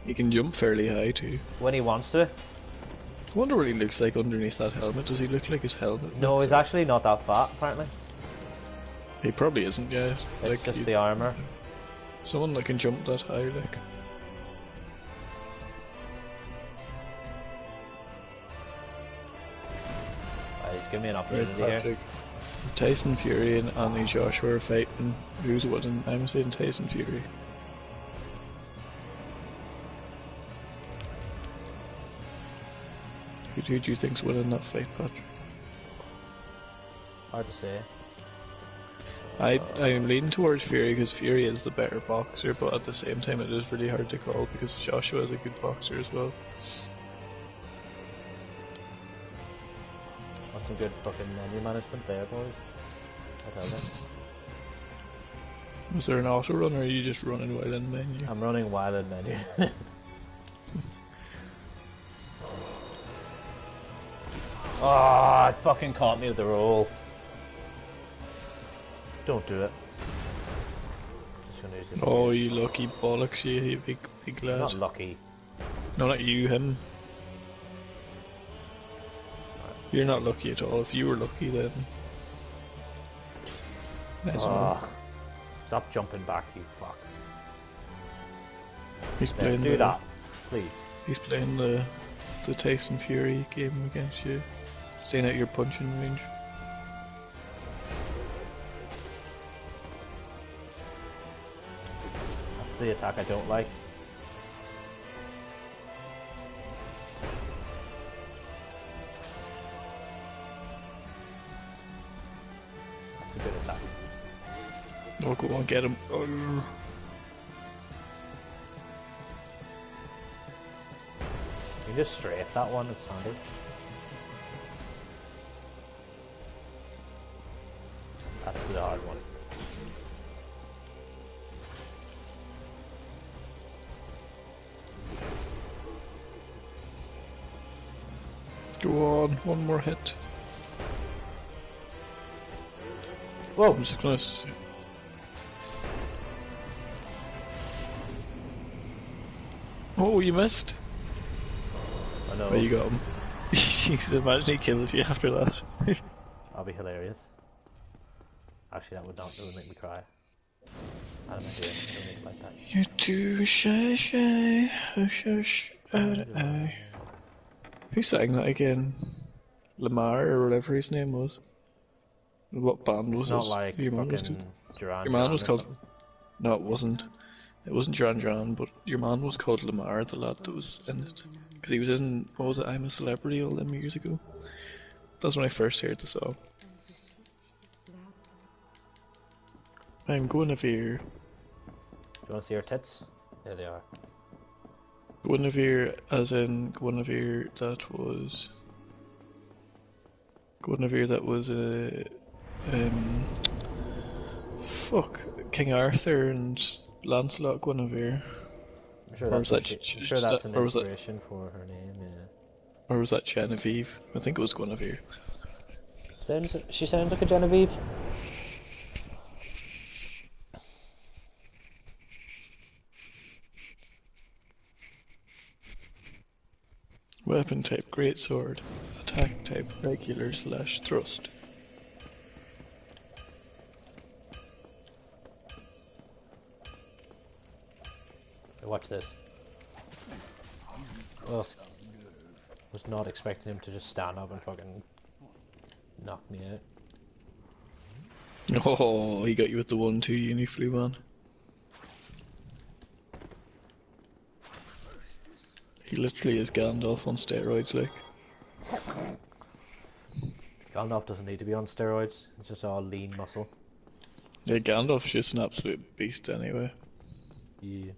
He can jump fairly high too. When he wants to. I wonder what he looks like underneath that helmet. Does he look like his helmet? No, he's actually not that fat, apparently. He probably isn't, guys. It's just the armour. Someone that can jump that high, like. He's giving me an opportunity here. Tyson Fury and Anthony Joshua are fighting. Who's winning? I'm saying Tyson Fury. Who do you think's winning that fight, Patrick? Hard to say. I'm leaning towards Fury because Fury is the better boxer, but at the same time it is really hard to call because Joshua is a good boxer as well. That's some good fucking menu management there, boys. I tell you. Was there an auto run or are you just running while in menu? I'm running while in menu. Oh, it fucking caught me with the roll. Don't do it. Just gonna use this. Oh, you lucky bollocks, you big lad. Not lucky. No, not you, him. You're not lucky at all. If you were lucky, then. Nice one. Stop jumping back, you fuck. He's playing do that, please. He's playing the Tyson Fury game against you. Staying out your punching range. That's the attack I don't like. That's a good attack. Oh, go on, get him. Oh. You can just strafe that one, it's handy. That's the hard one. Go on, one more hit. Whoa! I'm just gonna. Oh, you missed. I know. Oh, you got him. Jeez, imagine he kills you after that. That'll be hilarious. Actually, that would make me cry. I don't know who don't make it like that. You're too shy. Oh, shush. Who sang that again? Lamar or whatever his name was. What band was it? Not like your man was fucking Duran. Your man was called. No, it wasn't. It wasn't Duran, but your man was called Lamar, the lad that was in it. Because he was in, what was it, I'm a Celebrity all them years ago. That's when I first heard the song. I'm Guinevere. Do you want to see her tits? There they are. Guinevere, as in Guinevere that was... Guinevere that was fuck, King Arthur and Lancelot Guinevere. I'm sure that's an inspiration for her name, yeah. Or was that Genevieve? I think it was Guinevere. She sounds like a Genevieve. Weapon type greatsword. Attack type regular / thrust. Watch this. Oh. Was not expecting him to just stand up and fucking knock me out. Oh, he got you with the 1-2 Uniflu, man. He literally is Gandalf on steroids, like. Gandalf doesn't need to be on steroids, it's just all lean muscle. Yeah, Gandalf's just an absolute beast anyway. Yeah.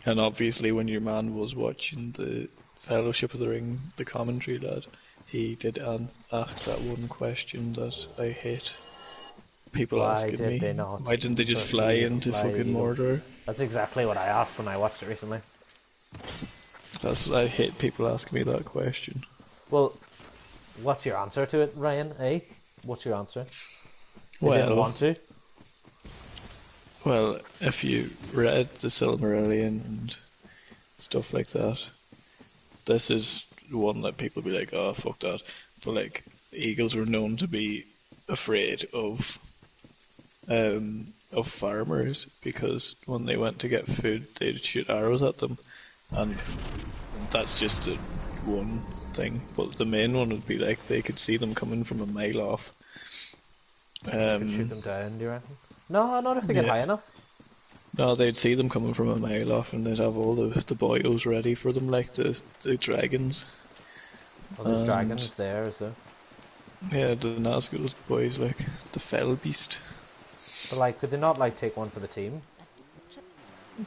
And obviously when your man was watching the Fellowship of the Ring, the commentary lad, he did ask that one question that I hate people asking me. Why didn't they just fly into fucking Mordor? That's exactly what I asked when I watched it recently. I hate people asking me that question. Well, what's your answer to it, Ryan? What's your answer? They didn't want to? Well, if you read the Silmarillion and stuff like that, this is one that people be like, oh, fuck that. But like, eagles were known to be afraid of farmers because when they went to get food, they'd shoot arrows at them, and that's just one thing. But the main one would be like they could see them coming from a mile off. Could shoot them down, do you reckon? No, not if they get high enough. No, they'd see them coming from a mile off, and they'd have all the boyos ready for them, like the dragons. Well, there's dragons there, is there? Yeah, the Nazgul's boys, like the fell beast. But like, could they not like take one for the team?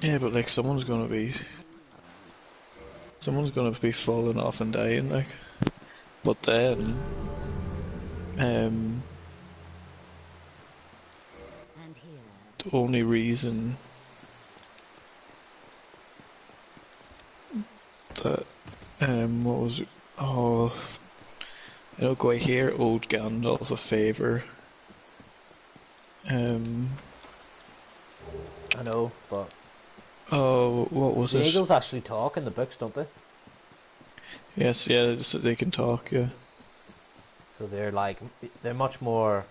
Yeah, but like someone's gonna be falling off and dying, like. But then, the only reason that what was it? Oh, I don't go here. Owed Gandalf a favour. I know, but oh, what was the it? eagles actually talk in the books, don't they? Yes, yeah, so they can talk, yeah. So they're much more.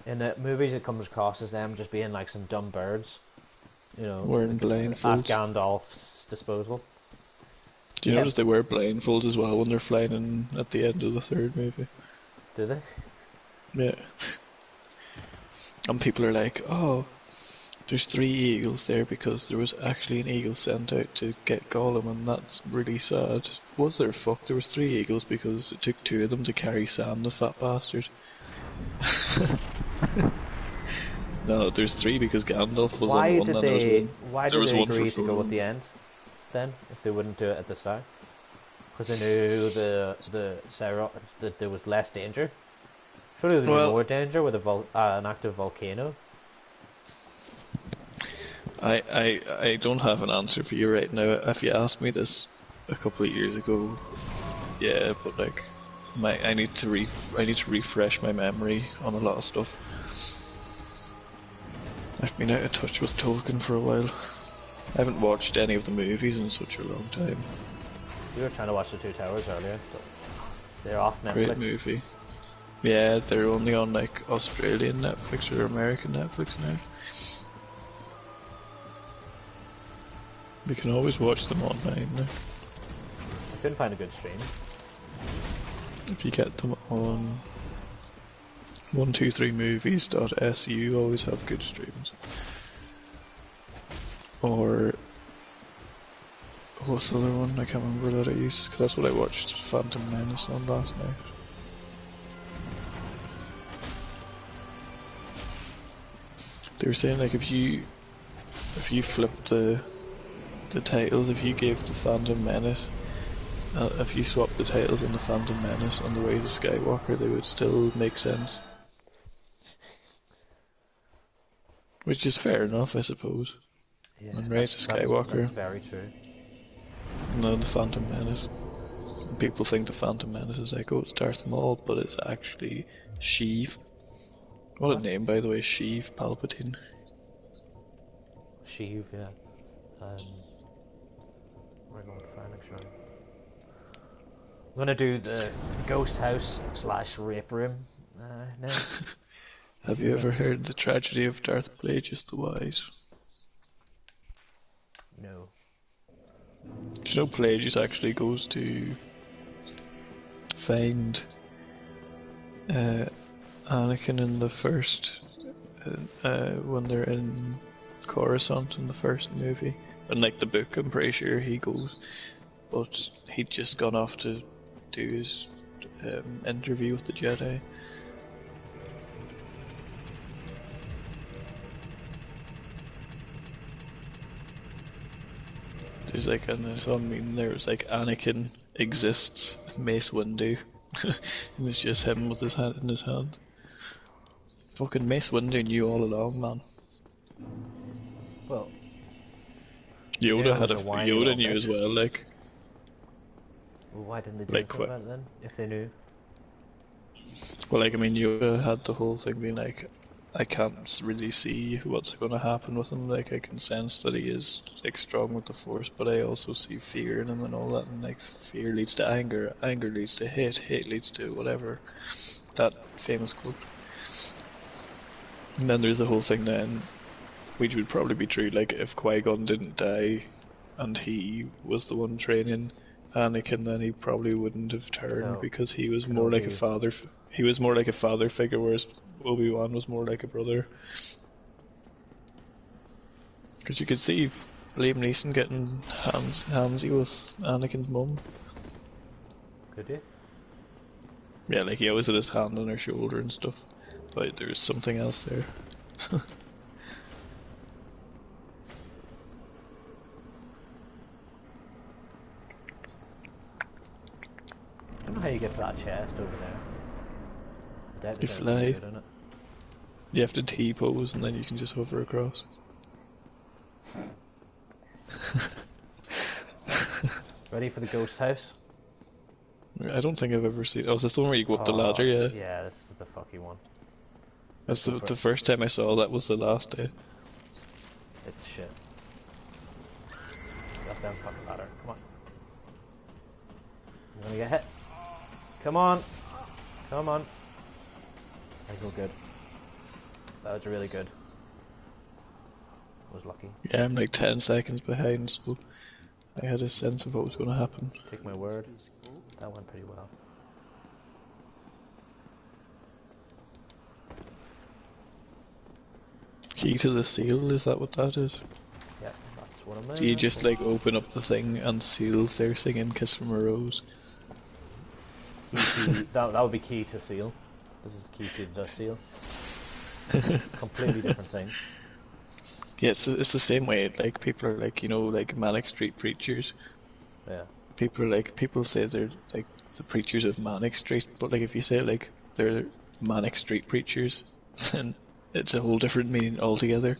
In the movies, it comes across as them just being like some dumb birds, you know, wearing blindfolds at Gandalf's disposal. Do you notice they wear blindfolds as well when they're flying in at the end of the third movie? Do they? Yeah. And people are like, oh, there's 3 eagles there because there was actually an eagle sent out to get Gollum, and that's really sad. Was there? Fuck, there was 3 eagles because it took 2 of them to carry Sam, the fat bastard. No, there's 3 because Gandalf was on one. Why did they agree to go at the end, then, if they wouldn't do it at the start? Because they knew that there was less danger. Surely there'd be more danger with an active volcano. I don't have an answer for you right now. If you asked me this a couple of years ago, yeah, but like, I need to refresh my memory on a lot of stuff. I've been out of touch with Tolkien for a while. I haven't watched any of the movies in such a long time. We were trying to watch The Two Towers earlier, but they're off Netflix. Great movie. Yeah, they're only on like Australian Netflix or American Netflix now. We can always watch them online now. I couldn't find a good stream. If you get them on 123movies.su, always have good streams. Or what's the other one? I can't remember that I used, because that's what I watched Phantom Menace on last night. They were saying like if you flip the titles, if you gave the Phantom Menace, if you swap the titles on the Phantom Menace and the Rise of Skywalker, they would still make sense. Which is fair enough, I suppose. Yeah, and Rise of Skywalker. That's very true. No, the Phantom Menace. people think the Phantom Menace is like, oh, it's Darth Maul, but it's actually Sheev. What a name, by the way, Sheev Palpatine. Sheev, yeah. We're going to fire next round. I'm gonna do the ghost house / rape room now. Have you ever heard the tragedy of Darth Plagueis the Wise? No. Do you know Plagueis actually goes to find Anakin in the first, when they're in Coruscant in the first movie? And like the book, I'm pretty sure he goes, but he'd just gone off to do his interview with the Jedi. There's like, and I saw a meme there, it was like Anakin exists, Mace Windu. It was just him with his hand in his hand. Fucking Mace Windu knew all along, man. Well, Yoda had Yoda knew as well, like. Well, why didn't they do like, anything about it then, if they knew? Well, like, I mean, Yoda had the whole thing being like, I can't really see what's going to happen with him. Like, I can sense that he is like strong with the Force, but I also see fear in him and all that. And like, fear leads to anger, anger leads to hate, hate leads to whatever. That famous quote. And then there's the whole thing then, which would probably be true. Like, if Qui-Gon didn't die, and he was the one training Anakin, then he probably wouldn't have turned because he was more like a father. He was more like a father figure, whereas Obi-Wan was more like a brother. Because you could see Liam Neeson getting handsy with Anakin's mum. Could you? Yeah, like he always had his hand on her shoulder and stuff. But there's something else there. I don't know how you get to that chest over there. You fly. Good, it? You have to T-pose and then you can just hover across. Ready for the ghost house? I don't think I've ever seen. Oh, is this the one where you go up the ladder? Yeah. Yeah, this is the fucky one. That's the first time I saw that was the last day. It's shit. Got down fucking ladder. Come on. I'm gonna get hit. Come on. Come on. I go good. That was really good. I was lucky. Yeah, I'm like 10 seconds behind, so I had a sense of what was going to happen. Take my word. That went pretty well. Key to the seal, is that what that is? Yeah, that's what I'm doing. Do you just like open up the thing and seals their singing Kiss from a Rose? Key to, that would be key to seal. This is the key to the seal. Completely different thing. Yeah, it's the same way. Like people are like, you know, like Manic Street preachers. Yeah. People say they're like the preachers of Manic Street, but like if you say like they're Manic Street preachers, then it's a whole different meaning altogether.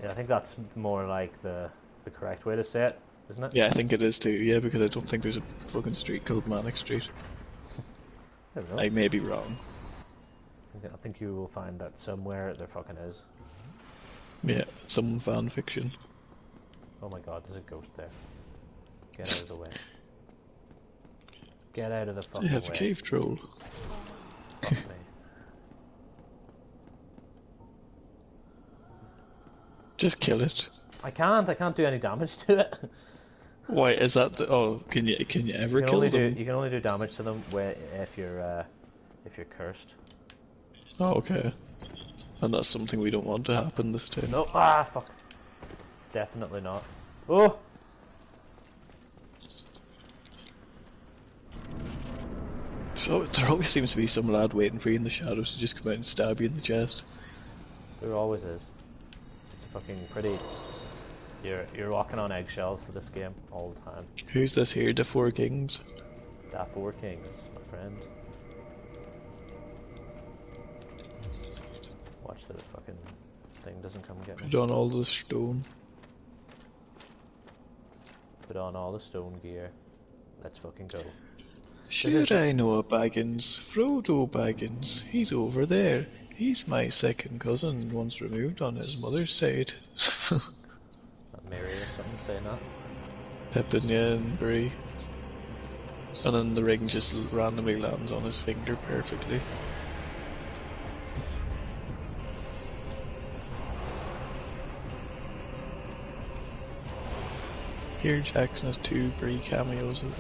Yeah, I think that's more like the correct way to say it, isn't it? Yeah, I think it is too. Yeah, because I don't think there's a fucking street called Manic Street. I don't know. I may be wrong. I think you will find that somewhere there fucking is. Yeah, some fan fiction. Oh my god, there's a ghost there. Get out of the way. Get out of the fucking way. They have a cave troll. Fuck me. Just kill it. I can't do any damage to it. Why is that? Can you ever kill them? You can only do damage to them if you're cursed. Oh, okay. And that's something we don't want to happen this time. No, fuck. Definitely not. Oh! So there always seems to be some lad waiting for you in the shadows to just come out and stab you in the chest. There always is. It's fucking pretty. You're walking on eggshells to this game all the time. Who's this here? The Four Kings? Da Four Kings, my friend. Watch that the fucking thing doesn't come get me. Put on all the stone. Put on all the stone gear. Let's fucking go. Should I know a Baggins? Frodo Baggins. He's over there. He's my second cousin, once removed on his mother's side. That Mary or something saying that. Pippin, yeah, and Bree. And then the ring just randomly lands on his finger perfectly. Here Jackson has 2 Bree cameos in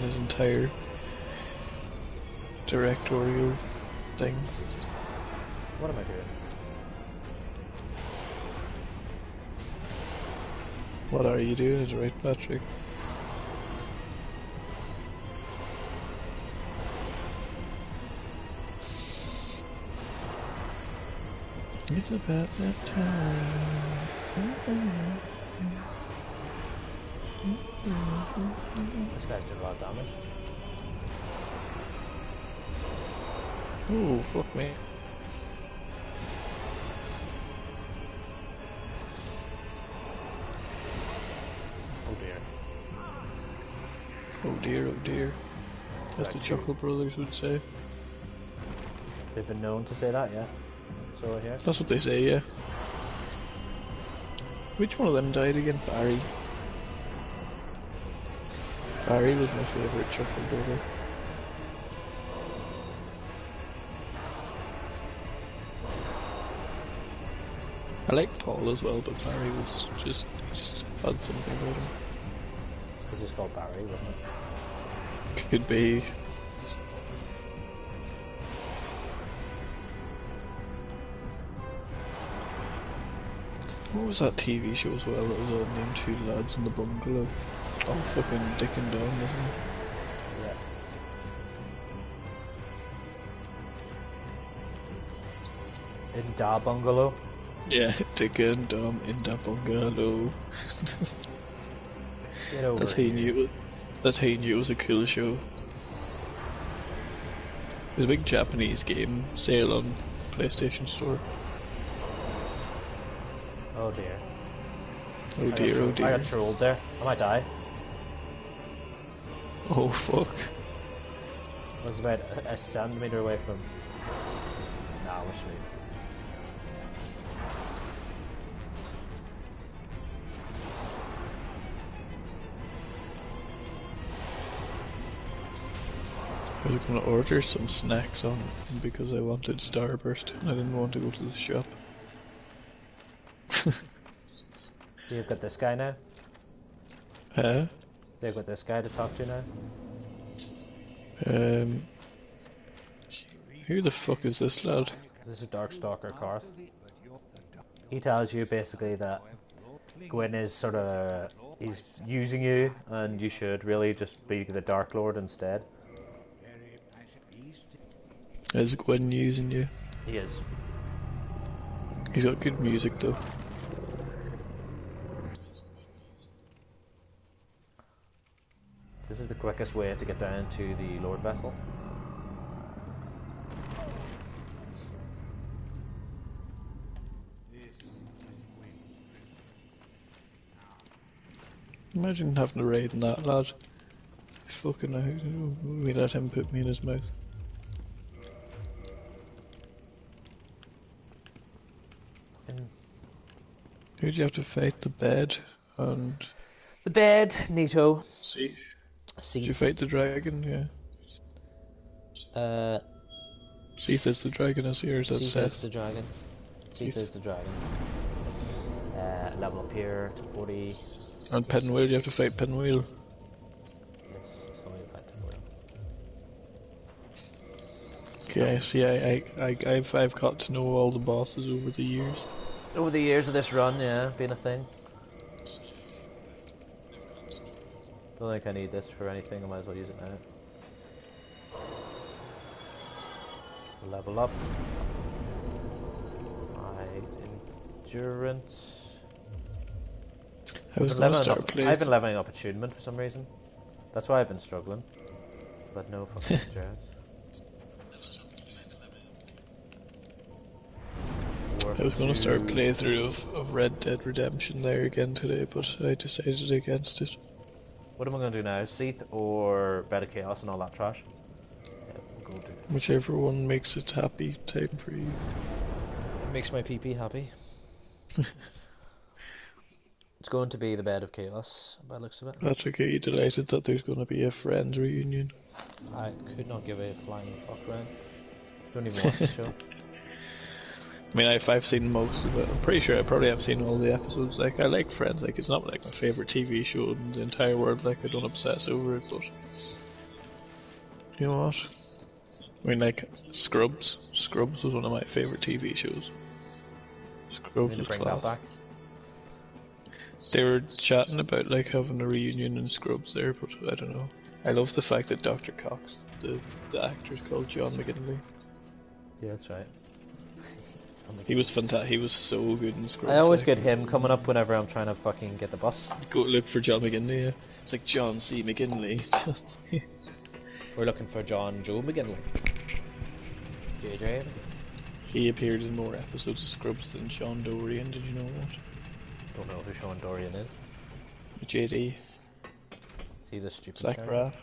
his entire directorial thing. What am I doing? What are you doing is right, Patrick. It's about that time. This guy's doing a lot of damage. Oh, fuck me. Oh dear. Oh dear, oh dear. As the Chuckle Brothers would say. They've been known to say that, yeah. So here. That's what they say, yeah. Which one of them died again? Barry. Barry was my favourite Chuckle Brother. I like Paul as well, but Barry was just, he just had something about him. It's because he's called Barry, wasn't it? Could be. What was that TV show as well that was all named Two Lads in the Bungalow? Oh, fucking Dick and Dom, wasn't it? Yeah. In Da Bungalow. Yeah, Dick and Dom in the Bungalow. Get over That's how you knew it. That's how you knew it was a cool show. There's a big Japanese game sale on PlayStation Store. Oh dear. Oh dear, oh dear. I got trolled there. I might die. Oh fuck. I was about a centimetre away from... Nah, we're sweet. I was going to order some snacks on because I wanted Starburst and I didn't want to go to the shop. So you've got this guy now? Huh? So you've got this guy to talk to now? Who the fuck is this lad? This is Darkstalker Karth. He tells you basically that Gwyn is sort of... he's using you and you should really just be the Dark Lord instead. Is Gwen using you? He is. He's got good music though. This is the quickest way to get down to the Lord Vessel. Imagine having to raid in that lad. Fucking we let him put me in his mouth. Who'd you have to fight? The bed and... The bed, Nito. See? Seath. Did you fight the dragon? Yeah. Seath is the dragon, is he, or is that Seath Seth? is the dragon. Seath is the dragon. Level up here to 40. And Pinwheel, you have to fight Pinwheel. Yes, still need to fight Pinwheel. Okay, see, I've got to know all the bosses over the years. Over the years of this run, yeah, being a thing. Don't think I need this for anything, I might as well use it now. So level up. My endurance. I was going to start I've playing. been leveling up attunement for some reason. That's why I've been struggling. But no fucking endurance. I was going to start playthrough of Red Dead Redemption there again today, but I decided against it. What am I going to do now? Seath or Bed of Chaos and all that trash? Yeah, we'll go do. Whichever one makes it happy time for you. It makes my PP happy. It's going to be the Bed of Chaos, by the looks of it. Patrick, are you delighted that there's going to be a Friends reunion? I could not give a flying fuck, Ryan. Don't even watch the show. I mean, I've seen most of it. I'm pretty sure I probably have seen all the episodes. Like, I like Friends. Like, it's not like my favourite TV show in the entire world. Like, I don't obsess over it, but you know what? I mean, like, Scrubs. Scrubs was one of my favourite TV shows. Scrubs was bring class. that back. They were chatting about like having a reunion in Scrubs there, but I don't know. I love the fact that Dr. Cox, the actor's called John McGinley. Yeah, that's right. He was fantastic. He was so good in Scrubs. I always like, get him coming up whenever I'm trying to fucking get the bus. Go look for John McGinley. Yeah. It's like John C. McGinley. We're looking for Joe McGinley. JJ. He appeared in more episodes of Scrubs than Sean Dorian. Did you know that? Don't know who Sean Dorian is. JD. See the stupid Zach guy? Braff.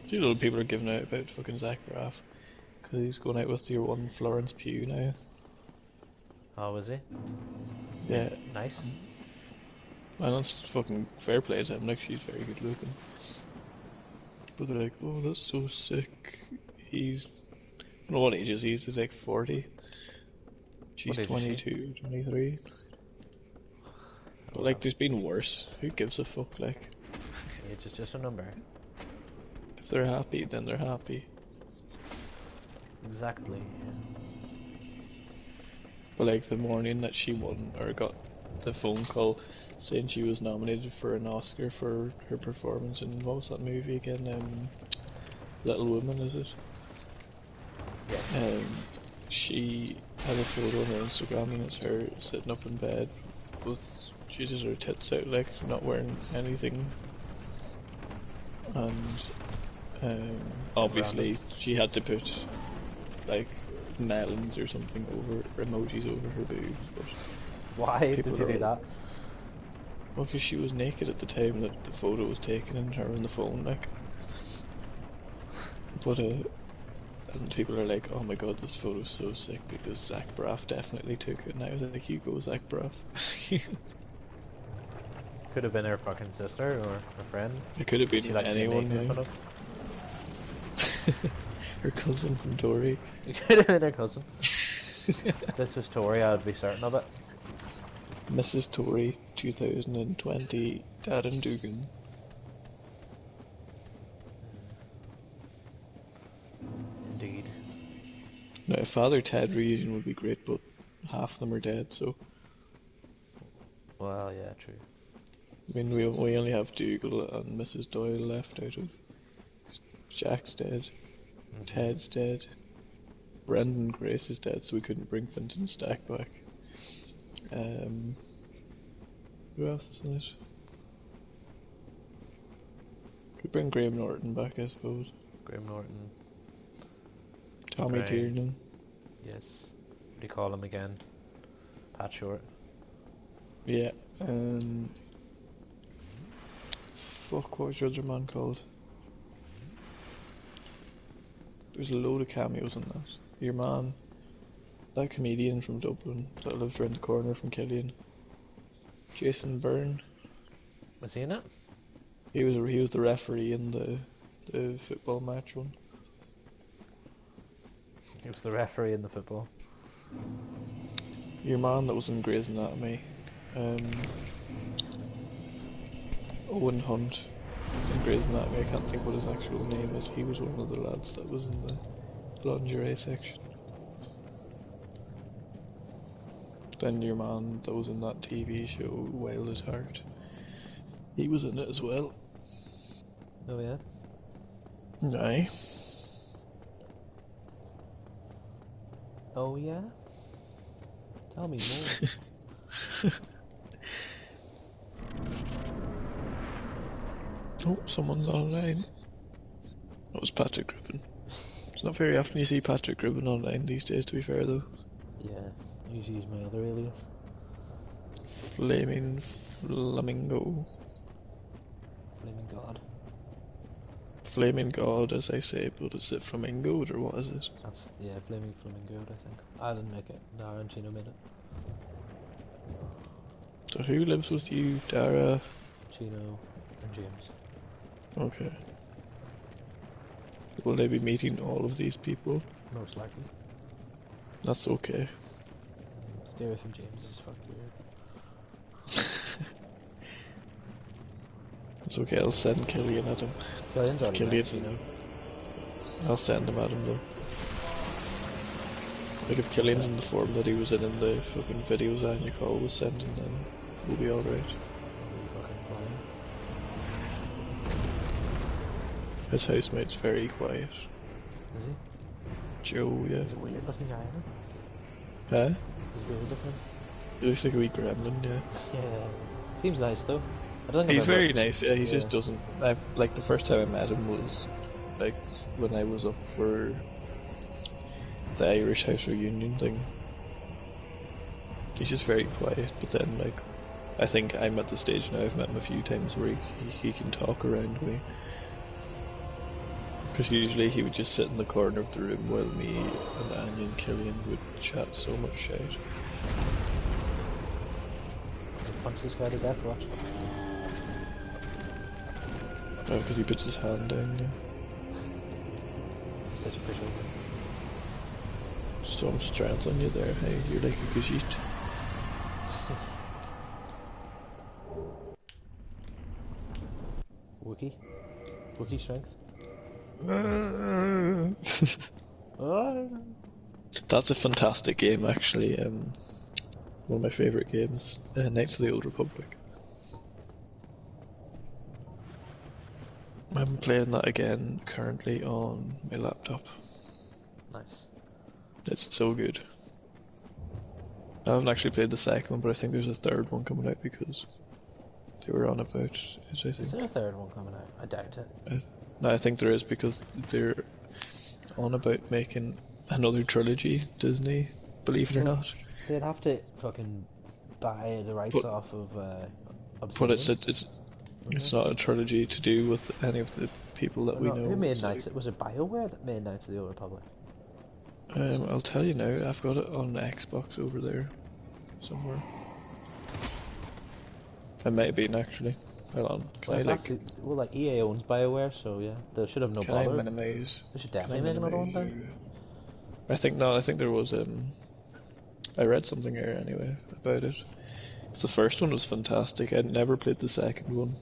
See, a lot of people are giving out about fucking Zach Braff because he's going out with your one Florence Pugh now. Oh, is he? Yeah. Nice. And that's fucking fair play to him. Like, she's very good looking. But they're like, oh, that's so sick. He's, I don't know what age is he? He's like 40. She's 22, 23. But like, there's been worse. Who gives a fuck? Like, Age is just a number. if they're happy, then they're happy. Exactly. But like, the morning that she won or got the phone call saying she was nominated for an Oscar for her performance in, what was that movie again? Little Women, is it? Yes. She had a photo on her Instagram and it's her sitting up in bed with, she just her tits out, like, not wearing anything. And obviously she had to put like melons or something over, emojis over her boobs, but Why did you do that? well, because she was naked at the time that the photo was taken and her on the phone, like. But and people are like, oh my god, this photo's so sick because Zach Braff definitely took it, and I was like, you go Zach Braff. Could have been her fucking sister or a friend. It could have been She likes to get anyone, naked in front yeah. Her cousin from Dory. It could have been her cousin. If this was Tori, I would be certain of it. Mrs. Tory, 2020, Darren Dugan. Indeed. Now, a Father Ted reunion would be great, but half of them are dead, so. Well, yeah, true. I mean, we only have Dougal and Mrs. Doyle left out of. Jack's dead. Ted's dead. Brendan Grace is dead, so we couldn't bring Finton Stack back. Who else is in it? Could bring Graham Norton back, I suppose. Graham Norton. Tommy Gray. Tiernan. Yes. What do you call him again? Pat Short. Yeah. Fuck, what was your other man called? There's a load of cameos in that. Your man, that comedian from Dublin that lives around the corner from Killian. Jason Byrne. Was he in it? He was the referee in the football match one. He was the referee in the football. Your man that was in Grey's Anatomy. Owen Hunt. In Grey's Anatomy, I can't think what his actual name is. He was one of the lads that was in the lingerie section. Then your man that was in that TV show, Wild at Heart. He was in it as well. Oh yeah? Aye. Oh yeah? Tell me more. Oh, someone's online. That was Patrick Gribben. It's not very often you see Patrick Gribben online these days, to be fair though. Yeah, usually use my other alias. Flaming flamingo. Flaming God. Flaming god, as I say, but is it flamingo or what is it? That's, yeah, Flaming Flamingo, I think. I didn't make it. Dara and Chino made it. So who lives with you, Dara? Chino and James. Okay. Will they be meeting all of these people? Most likely. That's okay. Stay away from James, is fucking weird. It's okay, I'll send Killian at him. Killian's already met Killian's Chino. I'll send him at him though. Like if Killian's in the form that he was in the fucking videos Anya Call was sending, then we'll be alright. Fucking flying. His housemate's very quiet. Is he? Joe, yeah. He's a weird looking guy, isn't Huh? he? He's weird looking. He looks like a wee gremlin, yeah. Yeah. Seems nice though. I don't think He's I've ever- very nice, yeah, he Yeah. just doesn't... like the first time I met him was like when I was up for the Irish House reunion thing. He's just very quiet, but then like I think I'm at the stage now, I've met him a few times where he can talk around me. Because usually he would just sit in the corner of the room while me and Anya and Killian would chat so much shit. Punch this guy to death, watch. Oh, because he puts his hand down, yeah. He's such a pushover. Storm strength on you there, hey, you're like a Khajiit. Wookie strength. That's a fantastic game, actually. One of my favourite games, Knights of the Old Republic. I'm playing that again currently on my laptop. Nice. It's so good. I haven't actually played the second one, but I think there's a third one coming out because they were on about it, I think. Is there a third one coming out? I doubt it. No, I think there is because they're on about making another trilogy, Disney, believe it or not. They'd have to fucking buy the rights But- off of But Obsidian. it's not a trilogy to do with any of the people that we No, know. who made It's Knights? Was it BioWare that made Knights of the Old Republic? I'll tell you now, I've got it on the Xbox over there somewhere. It might have been actually. Hold on, can I like EA owns BioWare, so yeah, they should have no can I bother. minimize? They should Can I definitely make another one minimize then. you? I think there was I read something here anyway about it. The first one was fantastic. I'd never played the second one,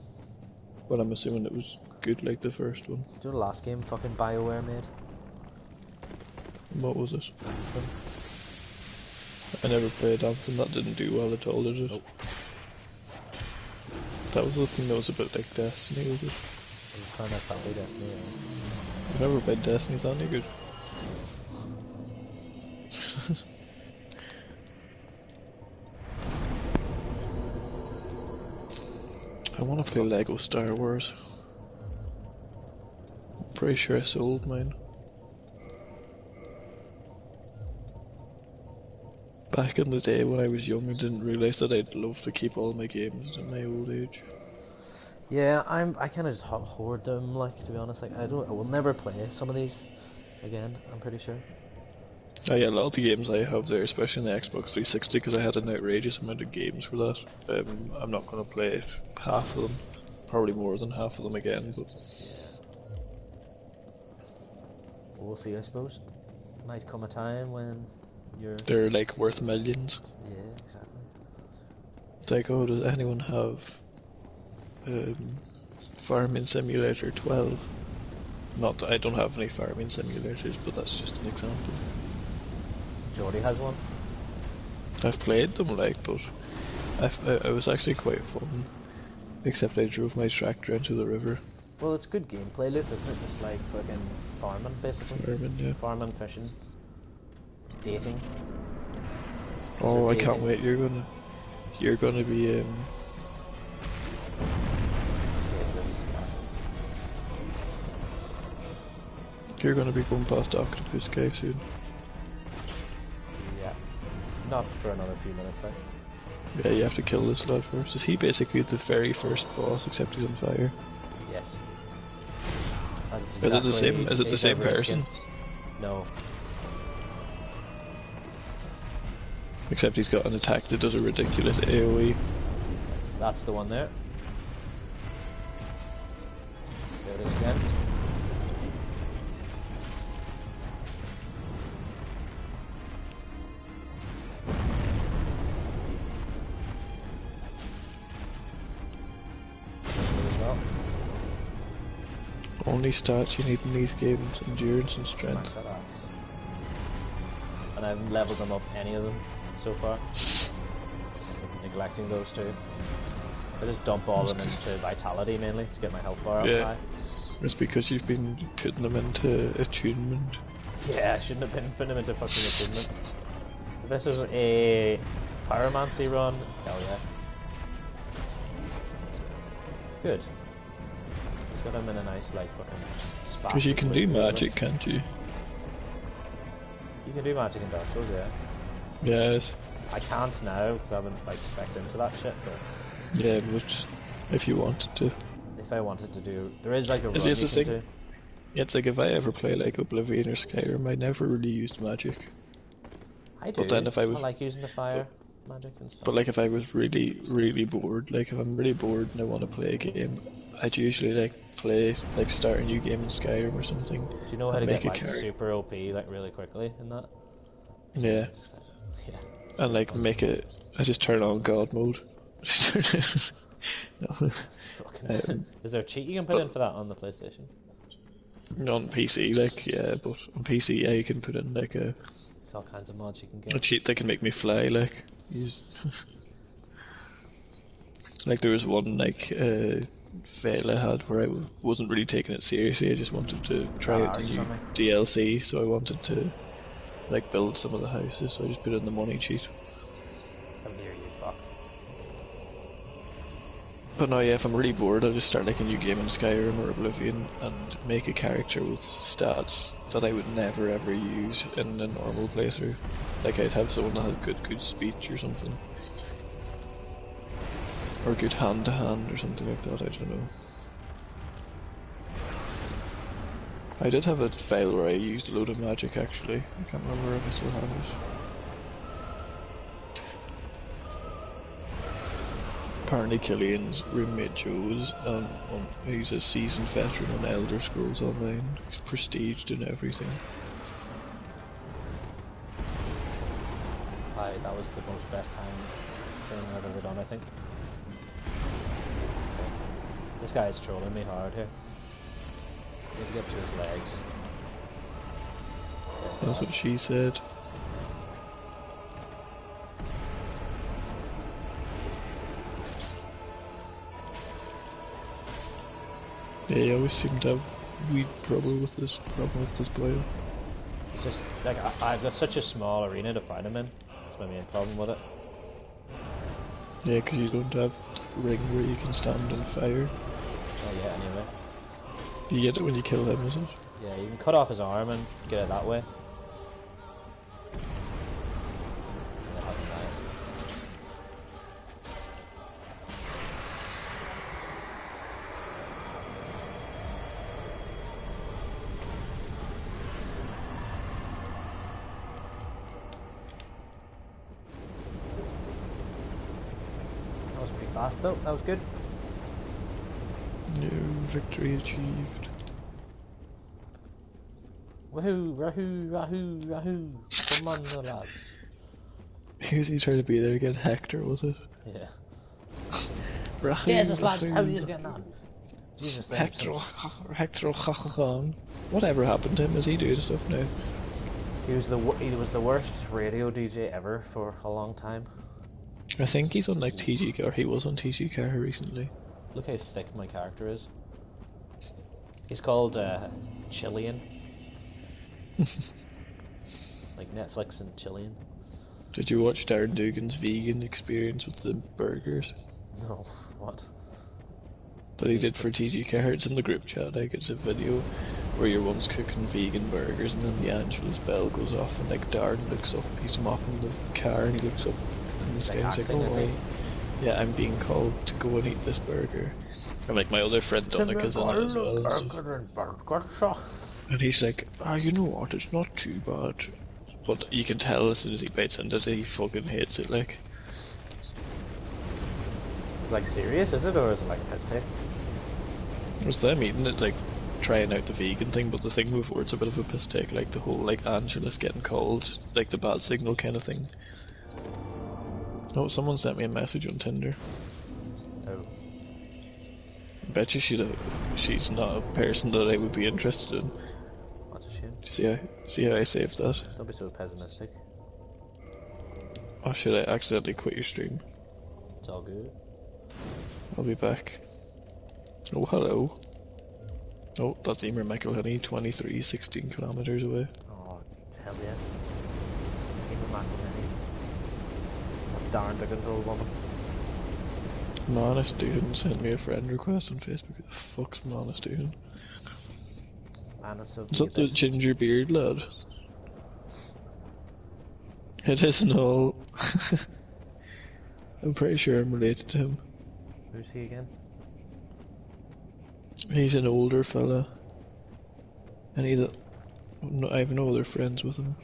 but I'm assuming it was good like the first one. Do you know the last game fucking BioWare made? What was it? I never played Anthem. That didn't do well at all, did it? Nope. That was the thing that was a bit like Destiny, was it? It was kind of family Destiny. Yeah. I've never played Destiny, is that any good? I want to play Lego Star Wars. I'm pretty sure I sold mine. Back in the day when I was young, I didn't realise that I'd love to keep all my games in my old age. Yeah, I kind of just hoard them. Like, to be honest, like I will never play some of these again. I'm pretty sure. Oh yeah, a lot of the games I have there, especially in the Xbox 360, because I had an outrageous amount of games for that. I'm not going to play half of them, probably more than half of them again, but We'll see, I suppose. Might come a time when you're. they're like worth millions. Yeah, exactly. It's like, oh, does anyone have Farming Simulator 12? Not that I don't have any farming simulators, but that's just an example. Jordy has one. I've played them, like, but I was actually quite fun. Except I drove my tractor into the river. Well, it's good gameplay loop, isn't it? Just like fucking farming, basically. Farming, yeah. Farming, fishing, dating. Oh, I dating? can't wait. You're gonna be Hate this guy. You're gonna be going past Octopus Cave soon. Yeah. Not for another few minutes, though. Yeah, you have to kill this lad first. Is he basically the very first boss, except he's on fire? Yes. Is it the same? Is it the same person? No. Except he's got an attack that does a ridiculous AoE. That's the one there. There it is again. Only stats you need in these games: endurance and strength. And I haven't leveled them up any of them so far. I'm neglecting those two. I just dump all of them into vitality mainly to get my health bar up high. It's because you've been putting them into attunement. Yeah, I shouldn't have been putting them into fucking attunement. If this is a pyromancy run, hell yeah. Good. It's got him in a nice, like, fucking spot. Because you can do magic, can't you? You can do magic in Dark Souls, yeah. Yes. I can't now, because I haven't, like, spec'd into that shit, but... Yeah, but if you wanted to. If I wanted to do... There is, like, a run you can do. Yeah, it's like if I ever play, like, Oblivion or Skyrim, I never really used magic. I do. But then if I was... I like using the fire magic and stuff. But, like, if I was really, really bored, like, if I'm really bored and I want to play a game, I'd usually, like, start a new game in Skyrim or something. Do you know how to get, like, super OP, like, really quickly in that? Yeah. Yeah. And, like, make it... I just turn on God mode. No. Is there a cheat you can put in for that on the PlayStation? On PC, like, yeah, but on PC, yeah, you can put in, like, There's all kinds of mods you can get. a cheat that can make me fly, like. Like, there was one, like, fail I had where I wasn't really taking it seriously. I just wanted to try out the new DLC, so I wanted to, like, build some of the houses, so I just put in the money cheat. How near you, fuck. But no, yeah, if I'm really bored, I'll just start, like, a new game in Skyrim or Oblivion and make a character with stats that I would never ever use in a normal playthrough. Like, I'd have someone that has good speech or something. Or good hand-to-hand or something like that, I don't know. I did have a file where I used a load of magic, actually. I can't remember if I still have it. Apparently Killian's roommate Joe's, he's a seasoned veteran on Elder Scrolls Online. He's prestiged and everything. That was the most best thing I've ever done, I think. This guy is trolling me hard here. Need to get to his legs. That's what she said. Yeah, you always seem to have weed problem with this boil. It's just like I've got such a small arena to fight him in. That's my main problem with it. Yeah, because you don't have a ring where you can stand and fire. Oh yeah, anyway. You get it when you kill him, is it? Yeah, you can cut off his arm and get it that way. That was pretty fast though, that was good. No victory achieved. Woohoo, rahoo, rahoo, rahoo. Come on, the lads. Who's he trying to be there again? Hector, was it? Yeah. Rahoo, Jesus, lads, how are you getting on? Jesus, Hector Khan. Whatever happened to him? Is he doing stuff now? He was the worst radio DJ ever for a long time. I think he's on like TG, or he was on TG recently. Look how thick my character is. He's called Chilean. Like Netflix and Chilean. Did you watch Darren Dugan's vegan experience with the burgers? No, what? That he did for TG Car. It's in the group chat. Like, it's a video where you're once cooking vegan burgers and then the Angelus bell goes off and like Darren looks up, he's mopping the car and he looks up and Wednesday. Like He's like, acting, is he? yeah, I'm being called to go and eat this burger. And like my other friend Donica's in it as well and stuff. And he's like, you know what, it's not too bad. But you can tell as soon as he bites into it, he fucking hates it, like. Like serious, is it, or is it like a piss take? It was them eating it, like, trying out the vegan thing, but the thing before it's a bit of a piss take, like the whole, like, Angela's getting called, like the bad signal kind of thing. Oh, someone sent me a message on Tinder. Oh. I bet you she's not a person that I would be interested in. That's a shame. See how I saved that? Don't be so pessimistic. Oh, should I accidentally quit your stream? It's all good. I'll be back. Oh, hello. Oh, that's Emer McElhenney, 23, 16 kilometers away. Oh, hell yes. Even McElhenney. That's Darren Dickens' old woman. Manus Duhan sent me a friend request on Facebook. Who the fuck's Manus Duhan? Manus of Is that the Abyss. ginger beard lad? It isn't all. I'm pretty sure I'm related to him. Who's he again? He's an older fella. And I have no other friends with him.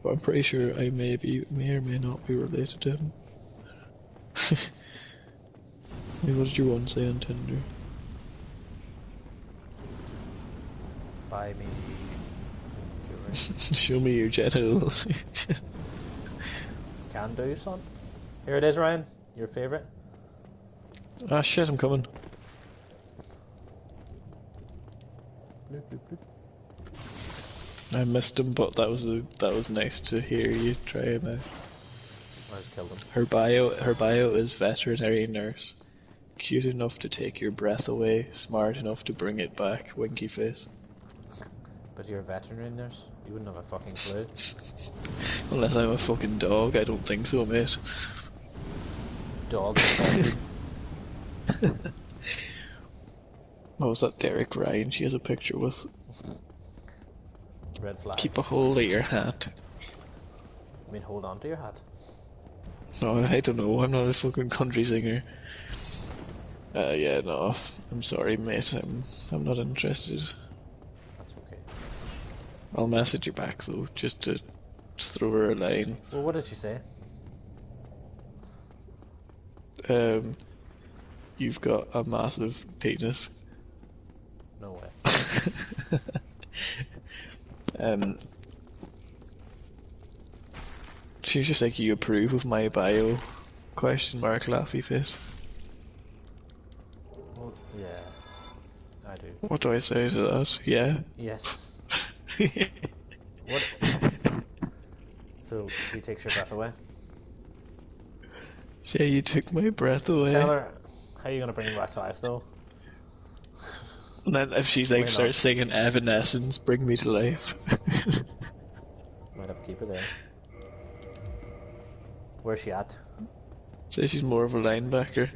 But I'm pretty sure I may or may not be related to him. What did your one say on Tinder? Buy me jewelry. Show me your genitals. Can do, son. Here it is, Ryan. Your favourite. Ah shit, I'm coming. Bloop, bloop, bloop. I missed him, but that was nice to hear you try him out. I just killed him. Her bio is veterinary nurse. Cute enough to take your breath away, smart enough to bring it back, winky face. But you're a veterinary nurse? You wouldn't have a fucking clue. Unless I'm a fucking dog, I don't think so, mate. Dog. What was that Derek Ryan she has a picture with? Red flag. Keep a hold of your hat. I mean, hold on to your hat. No, I don't know, I'm not a fucking country singer. Yeah, no, I'm sorry, mate, I'm not interested. That's okay. I'll message you back, though, just to throw her a line. Well, what did she say? You've got a massive penis. No way. She's just like, you approve of my bio? Question mark, laughy face. Well, yeah. I do. What do I say to that? Yeah? Yes. What? So, she takes your breath away? Yeah, you took my breath away. Tell her, how are you going to bring me back to life, though? And then if she's like, Why not? starts singing Evanescence, Bring Me to Life. Might have to keep her there. Where's she at? Say she's more of a linebacker.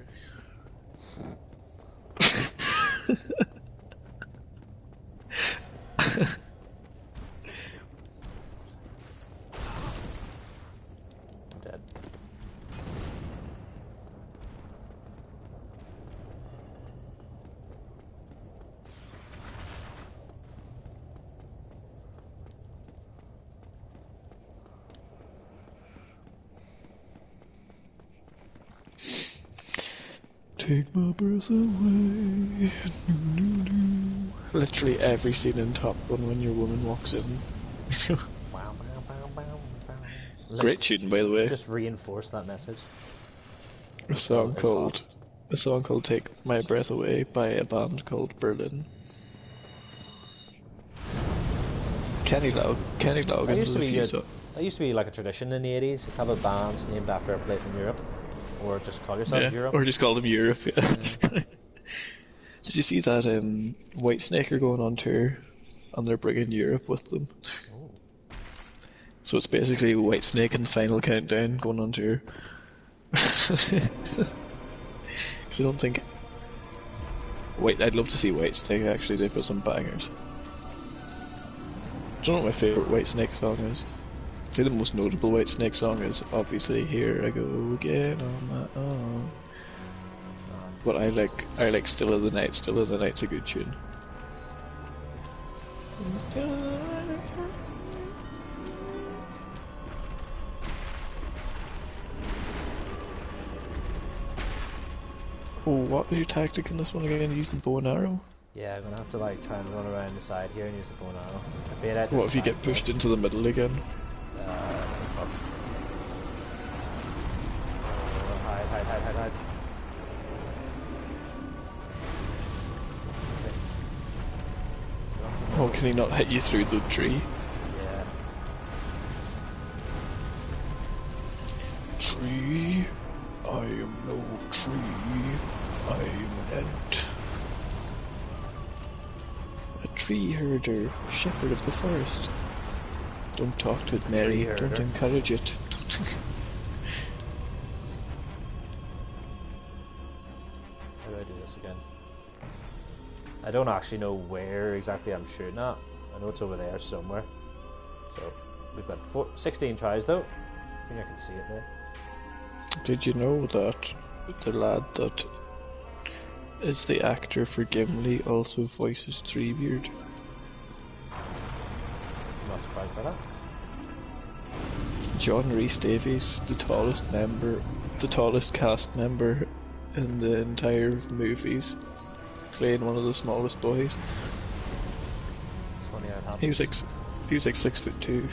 I'm dead. Take my breath away. Literally every scene in Top Gun when your woman walks in. Wow, wow, wow, wow, wow. Great tune, by the way. Just reinforce that message. A song It's called "Take My Breath Away" by a band called Berlin. Kenny Loggins That used is to a be few a- songs. That used to be like a tradition in the 80s, just have a band named after a place in Europe. Or just call yourself Yeah, Europe. or just call them Europe. Yeah. Did you see that Whitesnake are going on tour, and they're bringing Europe with them? Ooh. So it's basically Whitesnake and Final Countdown going on tour. Because I don't think. I'd love to see Whitesnake. Actually, they've got some bangers. Do you know what my favourite Whitesnake song is? I think the most notable White Snake song is obviously "Here I Go Again on My Own." But I like "Still of the Night." "Still of the Night's" a good tune. Oh, what was your tactic in this one again? Using bow and arrow? Yeah, I'm gonna have to like try and run around the side here and use the bow and arrow. I bait out What if you get pushed into the middle again? Hide. Oh, can he not hit you through the tree? Yeah. Tree, I am no tree, I am an ant. A tree herder, shepherd of the forest. Don't talk to it, Mary, don't encourage it. How do I do this again? I don't actually know where exactly I'm shooting at. I know it's over there somewhere. So, we've got 16 tries though. I think I can see it there. Did you know that the lad that is the actor for Gimli also voices Treebeard? I'm not surprised by that. John Rhys Davies, the tallest cast member in the entire movies, playing one of the smallest boys. It's funny how it happens. He was like 6'2".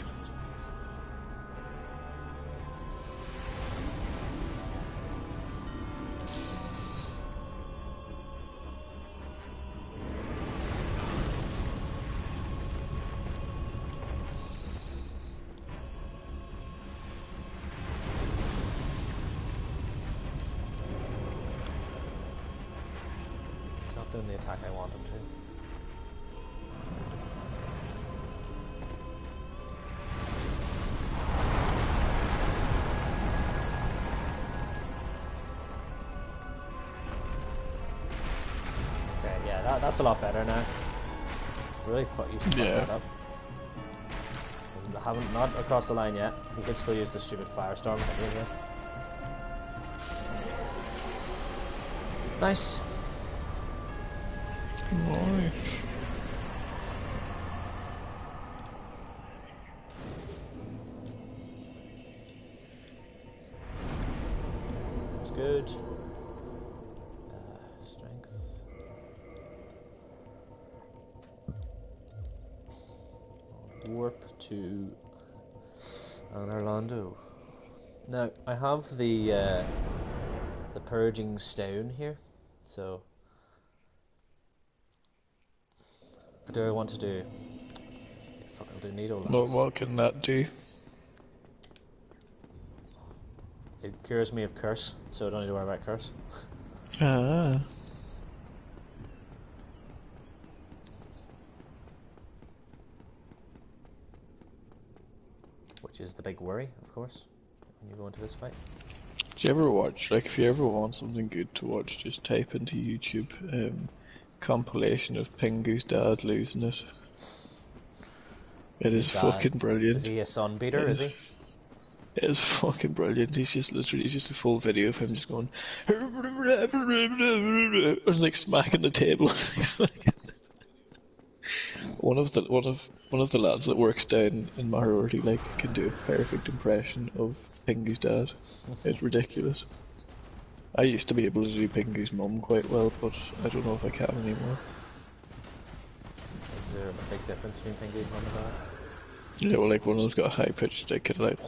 He's not doing the attack I want him to. Okay, yeah, that's a lot better now. Really used to fuck that up. I haven't not across the line yet. We could still use the stupid firestorm here. Nice. Nice. It's good. Strength. Warp to Londo. Now I have the purging stone here, so what do I want to do? Fuck, I'll do needle lance. What can that do? It cures me of curse, so I don't need to worry about curse. Ah. Which is the big worry, of course, when you go into this fight. Do you ever watch, like, if you ever want something good to watch, just type into YouTube, compilation of Pingu's dad losing it. It is fucking brilliant. Is he a sun beater, is he? It is fucking brilliant. He's just literally, it's just a full video of him just going, or like smacking the table. He's like, one of the lads that works down in Maharorty like can do a perfect impression of Pingu's dad. It's ridiculous. I used to be able to do Pingu's mum quite well, but I don't know if I can anymore. Is there a big difference between Pingu's mum and dad? Yeah, well, like one of them's got a high pitched, like kind of like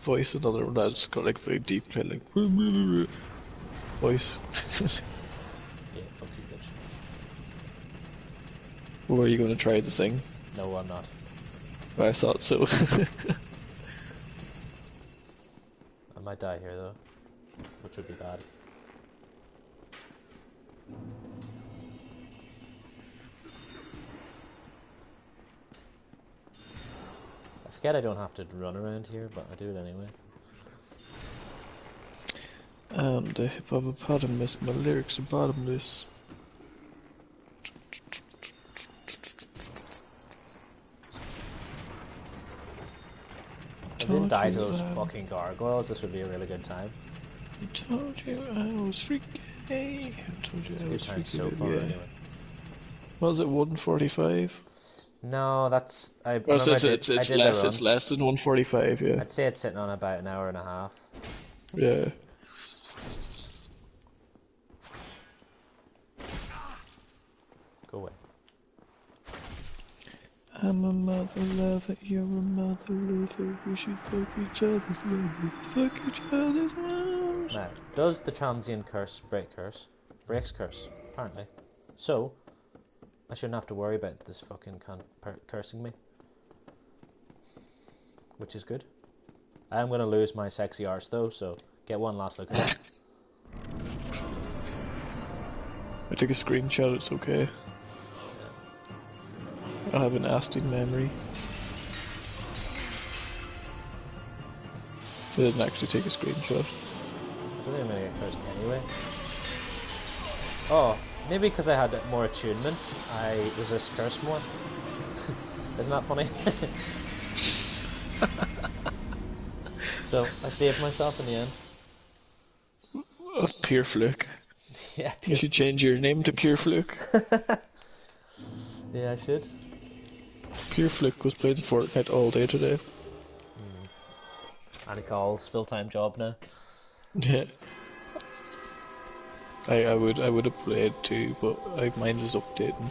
voice, another one that's got like very deep, like voice. Yeah, fuck you, bitch. Or are you going to try the thing? No, I'm not. I thought so. I might die here though, which would be bad. I forget I don't have to run around here, but I do it anyway. And the hippopotamus, my lyrics are bottomless. didn't die to you those fucking gargoyles, this would be a really good time. I told you I was freaky. I told you It's I a good was time freaky. so far Yeah. anyway. Was it 145? No, that's... I Well, remember it's I did the less. run. It's less than 145. Yeah. I'd say it's sitting on about an hour and a half. Yeah. Go away. I'm a mother lover, you're a mother lover. We should fuck each other's lovers, fuck each other's moms. Now, does the transient curse break curse? Breaks curse, apparently. So, I shouldn't have to worry about this fucking cursing me. Which is good. I am going to lose my sexy arse though, so get one last look at it. I took a screenshot, it's okay. I have a nasty memory. I didn't actually take a screenshot. I don't think I'm going to get cursed anyway. Oh, maybe because I had more attunement, I resist curse more. Isn't that funny? So, I saved myself in the end. Oh, Pure Fluke. Yeah, You should change your name to Pure Fluke. Yeah, I should. Pure Fluke was playing Fortnite all day today. And he calls, full-time job now. Yeah. I would have played too, but mine is updating.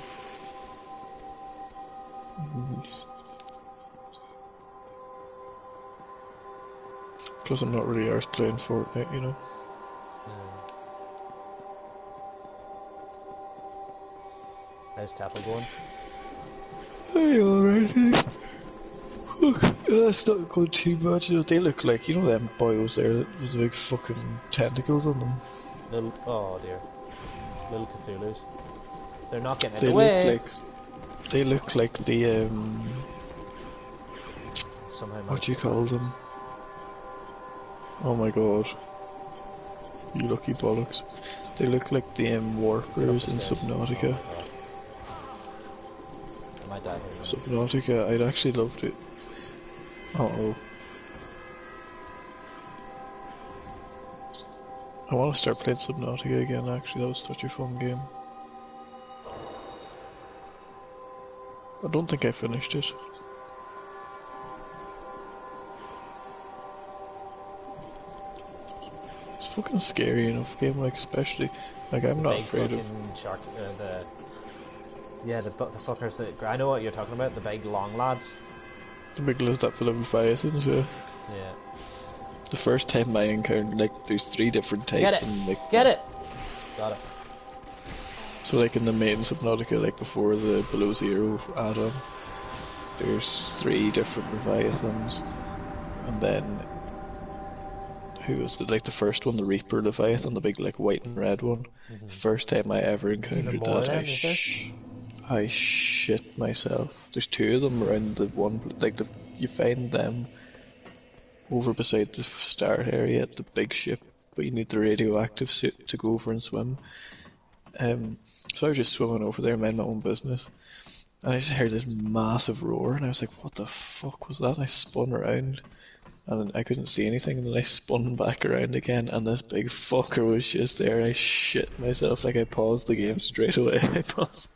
Plus I'm not really arsed playing Fortnite, you know. How's Tapple going? Hey, alright. That's not going too much. They look like, you know them boils there with the big fucking tentacles on them? Little, oh dear. Little Cthulhu's. They're not getting They in the way! look like the, Somehow what do you call them? Oh my god. You lucky bollocks. They look like the warpers in Subnautica. I might die here. Subnautica, I'd actually loved it. Uh-oh. I want to start playing Subnautica again, actually. That was such a fun game. I don't think I finished it. It's fucking scary enough game, like, especially, like, I'm not afraid of... Shark, the fuckers that... I know what you're talking about, the big long lads. The big lizard that full of leviathans, yeah. Yeah. The first time I encountered, like, there's 3 different types. Get it! And, like, Get it! Got it. So, like, in the main Subnautica, like, before the Below Zero add-on, there's 3 different leviathans. And then... Who was the, like, the first one, the Reaper Leviathan, the big, like, white and red one. The first time I ever encountered that, I shit myself. There's 2 of them around the one, like, you find them over beside the start area at the big ship, but you need the radioactive suit to go over and swim. So I was just swimming over there, mind my own business, and I just heard this massive roar, and I was like, what the fuck was that? And I spun around, and I couldn't see anything, and then I spun back around again, and this big fucker was just there, and I shit myself, like I paused the game straight away. I paused.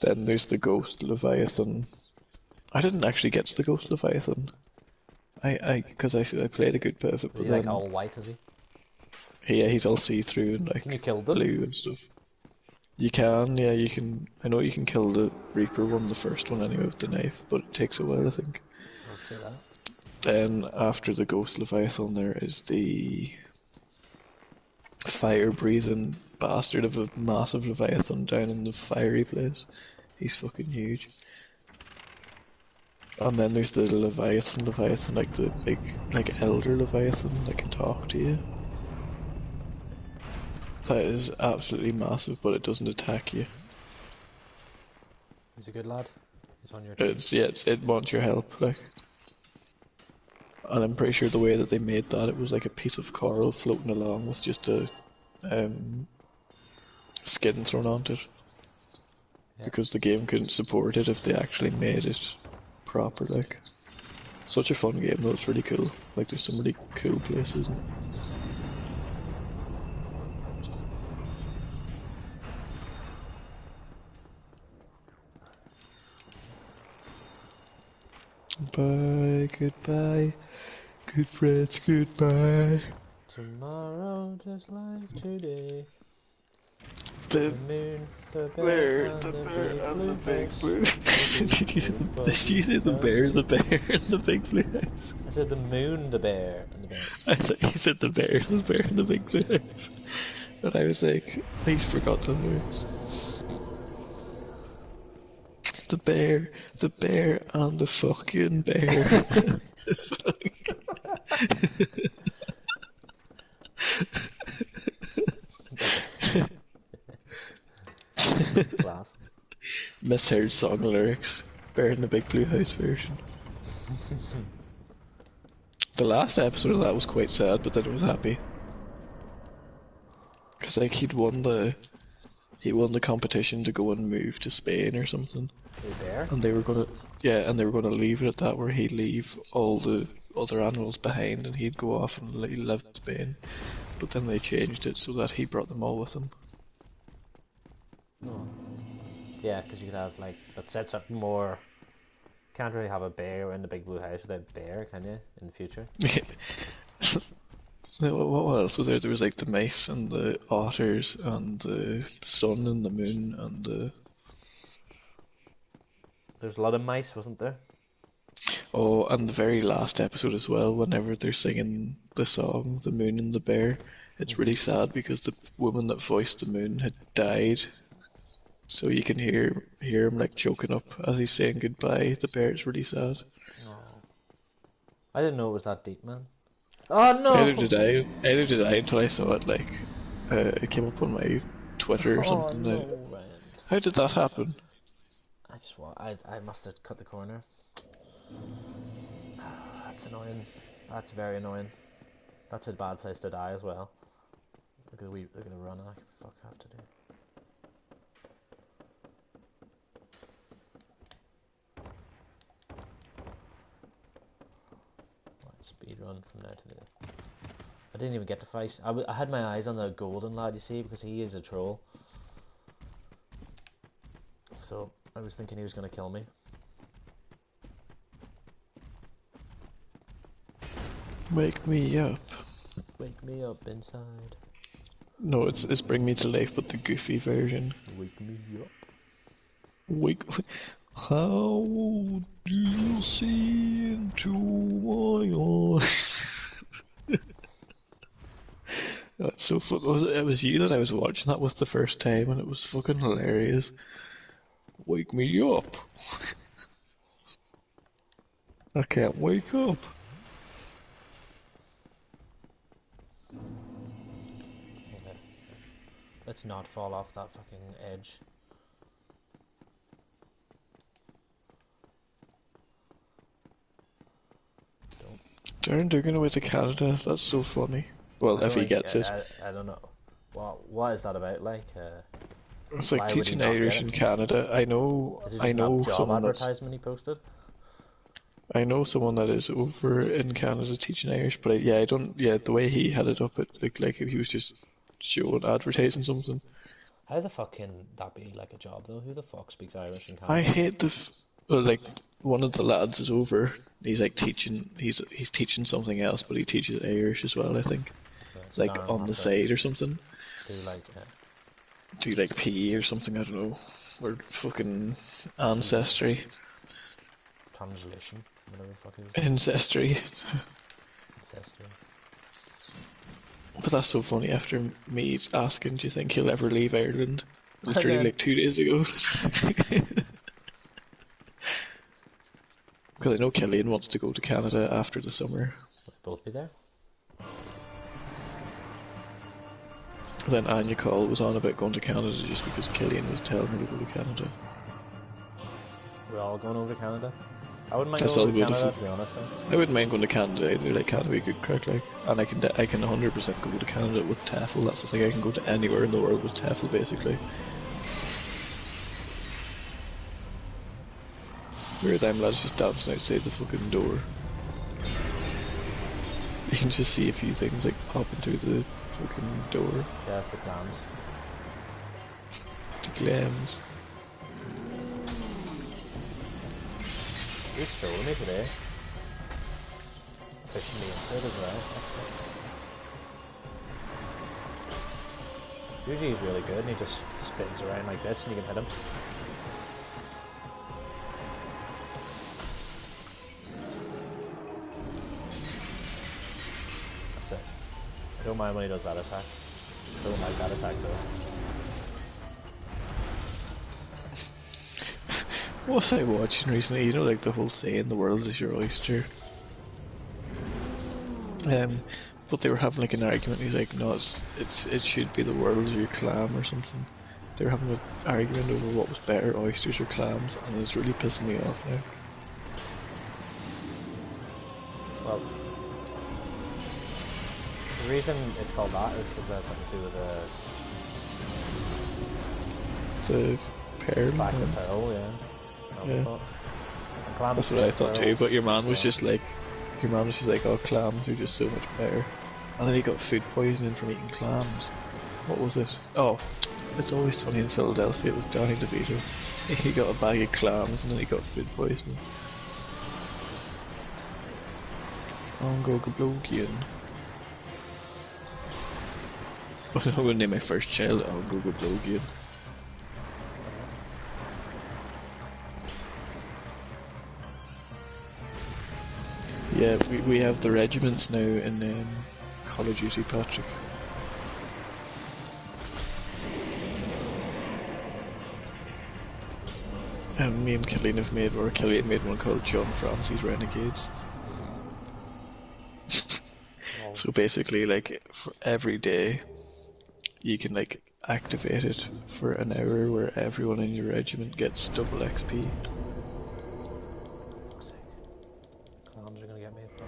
Then there's the Ghost Leviathan. I didn't actually get to the Ghost Leviathan. Because I played a good bit of it. Is he like all white, is he? Yeah, he's all see-through and like Can you kill them? blue and stuff. You can, yeah, you can. I know you can kill the Reaper one, the first one anyway, with the knife, but it takes a while, I think. I'd say that. Then after the Ghost Leviathan, there is the fire-breathing bastard of a massive Leviathan down in the fiery place. He's fucking huge. And then there's the Leviathan, like the big, like elder Leviathan that can talk to you. That is absolutely massive, but it doesn't attack you. He's a good lad. He's on your team. It wants your help, like. And I'm pretty sure the way that they made that, it was like a piece of coral floating along with just a skin thrown onto it. Yeah. Because the game couldn't support it if they actually made it proper, like. Such a fun game though, it's really cool. Like there's some really cool places. Bye, goodbye, good friends, goodbye. Tomorrow just like today. The moon, the bear, and the the bear, big and the blue big house. blue. Did you say the bear, and the big blue house? I said the moon, the bear, and the bear. I thought you said the bear, and the big blue house. And I was like, he's forgot the lyrics. The bear, and the fucking bear. It's class. Misheard song lyrics. Bear in the Big Blue House version. The last episode of that was quite sad, but then it was happy. Cause like he won the competition to go and move to Spain or something. The bear? And they were gonna leave it at that, where he'd leave all the other animals behind and he'd go off and live in Spain. But then they changed it so that he brought them all with him. Oh. Yeah, because you could have like that sets up more. Can't really have a bear in the Big Blue House without bear, can you? In the future. So what else was there? There was like the mice and the otters and the sun and the moon and the. There's a lot of mice, wasn't there? Oh, and the very last episode as well, whenever they're singing the song, The Moon and the Bear, it's really sad because the woman that voiced the moon had died. So you can hear him like choking up as he's saying goodbye. The bear is really sad. Oh. I didn't know it was that deep, man. Oh no! Either did I until I saw it, like, it came up on my Twitter or something. Oh, no, Ryan. How did that happen? I must have cut the corner. That's annoying. That's very annoying. That's a bad place to die as well. Look at the run I fuck have to do. Right, speed run from there to there. I didn't even get to fight. I had my eyes on the golden lad, you see, because he is a troll. So I was thinking he was going to kill me. Wake me up. Wake me up inside. No, it's Bring Me to Life, but the goofy version. Wake me up. Wake. How do you see into my eyes? That's so fun. It was you that I was watching that with the first time, and it was fucking hilarious. Wake me up. I can't wake up. Yeah. Let's not fall off that fucking edge. Darren, they're going away to Canada. That's so funny. Well, if he gets it. I don't know. What is that about? Like, It's like why would teaching he not Irish get in it? Canada. I know Is it just a job someone advertisement he posted? I know someone that is over in Canada teaching Irish, but I don't. Yeah, the way he had it up, it looked like he was just showing, advertising something. How the fuck can that be like a job though? Who the fuck speaks Irish in Canada? I hate like one of the lads is over. He's like teaching. He's teaching something else, but he teaches Irish as well. I think, Yeah, so like Darren on will the have to side or something. do Do like PE or something. I don't know. Or fucking ancestry. translation, whatever the fuck it is. Ancestry. Ancestry. But that's so funny after me asking, do you think he'll ever leave Ireland? Literally then- like 2 days ago. Because I know Killian wants to go to Canada after the summer. We'll both be there. Then Anya Call was on about going to Canada just because Killian was telling her to go to Canada. We're all going over to Canada. I wouldn't mind That's going all to good Canada, if to be honest. Though. I wouldn't mind going to Canada either, like Canada would be a good crack, like. And I can 100% go to Canada with TEFL, that's the thing, I can go to anywhere in the world with TEFL basically. Where them lads just dancing outside the fucking door. You can just see a few things like popping through the fucking door. Yeah, it's the clams. The clams. He's trolling me today. Pushing me into it as well. Usually he's really good and he just spins around like this and you can hit him. That's it. I don't mind when he does that attack. Don't like that attack though. What was I watching recently? You know, like the whole saying, the world is your oyster. But they were having like an argument. He's like, no, it should be the world is your clam or something. They were having an argument over what was better, oysters or clams, and it's really pissing me off now. Well, the reason it's called that is because it has something to do with The pearl. back of pearl, yeah. Yeah. Clam That's is what I good thought too, pearls, but your man was so- just like, oh, clams are just so much better. And then he got food poisoning from eating clams. What was it? Oh, It's Always Sunny in Philadelphia. It was Danny DeVito. He got a bag of clams and then he got food poisoning. Ongogablogian. I'm going to name my first child Ongogablogian. Yeah, we have the regiments now in Call of Duty, Patrick. Me and Killian have made, or Killian made one called John Francis Renegades. So basically, like, for every day, you can, like, activate it for an hour where everyone in your regiment gets double XP. Fuck's sake. Clams are gonna get me if not.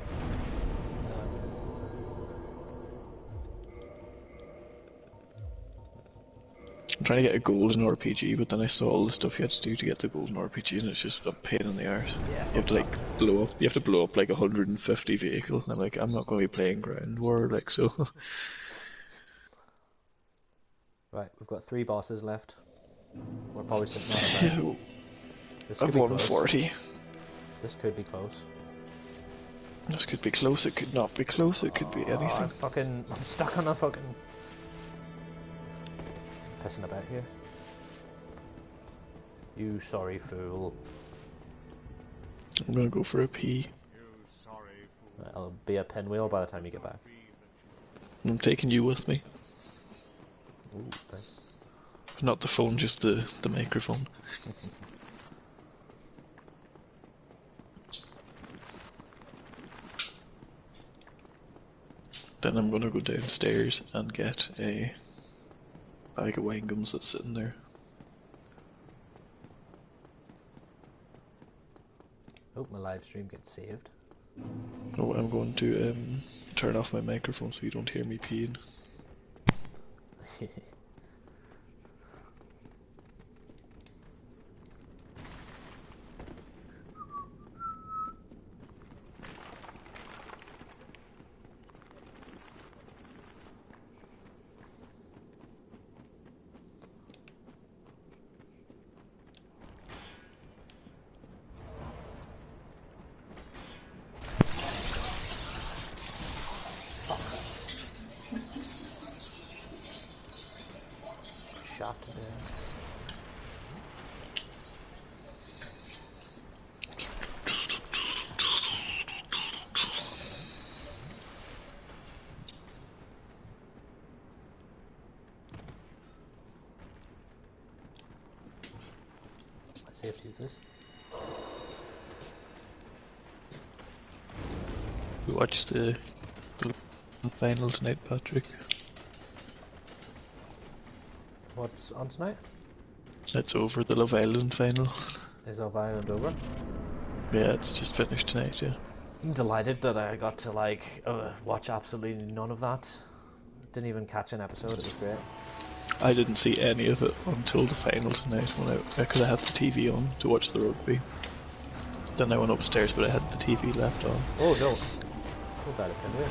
I'm trying to get a golden RPG, but then I saw all the stuff you had to do to get the golden RPG, and it's just a pain in the arse. Yeah, You have to like blow up. You have to blow up like 150 vehicles, and I'm like, I'm not going to be playing Ground War, like so. Right, we've got 3 bosses left. We're probably sitting on about. This could I've be won close. 40. This could be close. This could be close. It could not be close. It could be anything. I'm stuck on a fucking pissing about here. You sorry fool. I'm gonna go for a pee. Right, I'll be a pinwheel by the time you get back. I'm taking you with me. Ooh, thanks. Not the phone, just the microphone. Then I'm gonna go downstairs and get a bag of wine gums that's sitting there. Hope my live stream gets saved. Oh, I'm going to turn off my microphone so you don't hear me peeing. Shot to death. Let's see if to use this. We watched the final tonight, Patrick. What's on tonight? It's over, the Love Island final. Is Love Island over? Yeah, it's just finished tonight, yeah. I'm delighted that I got to watch absolutely none of that. Didn't even catch an episode, it was great. I didn't see any of it until the final tonight because I had the TV on to watch the rugby. Then I went upstairs, but I had the TV left on. Oh no. What about a pinwheel?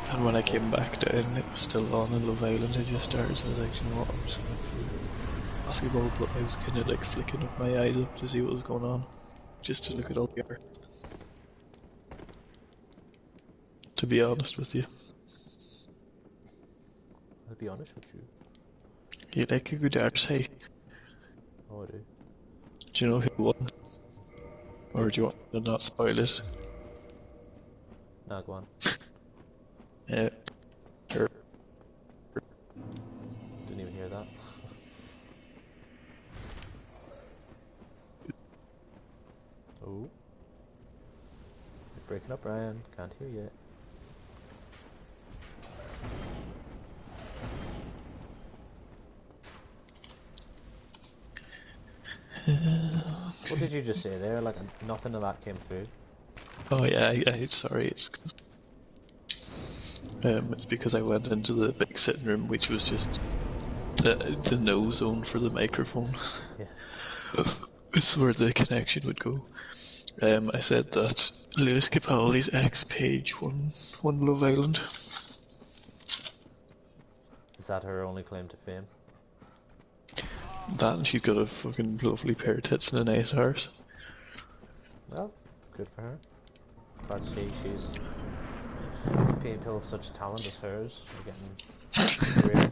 And when I came back down, it was still on in Love Island. It just started, so I was like, you know what, I'm just going for basketball, but I was kind of like flicking up my eyes up to see what was going on, just to look at all the art. To be honest with you. I'll be honest with you. You like a good RC? Oh, I do. Do you know who won? Or do you want to not spoil it? Nah, go on. Yeah. Sure. Didn't even hear that. Oh. You're breaking up, Ryan. Can't hear you. What did you just say there? Like, nothing of that came through. Oh yeah, sorry, it's because I went into the big sitting room, which was just the no zone for the microphone. Yeah. It's where the connection would go. I said that Lewis Capaldi's ex-Page won Love Island. Is that her only claim to fame? That, and she's got a fucking lovely pair of tits and a nice arse. Well, good for her. Glad she's people of such talent as hers are getting great.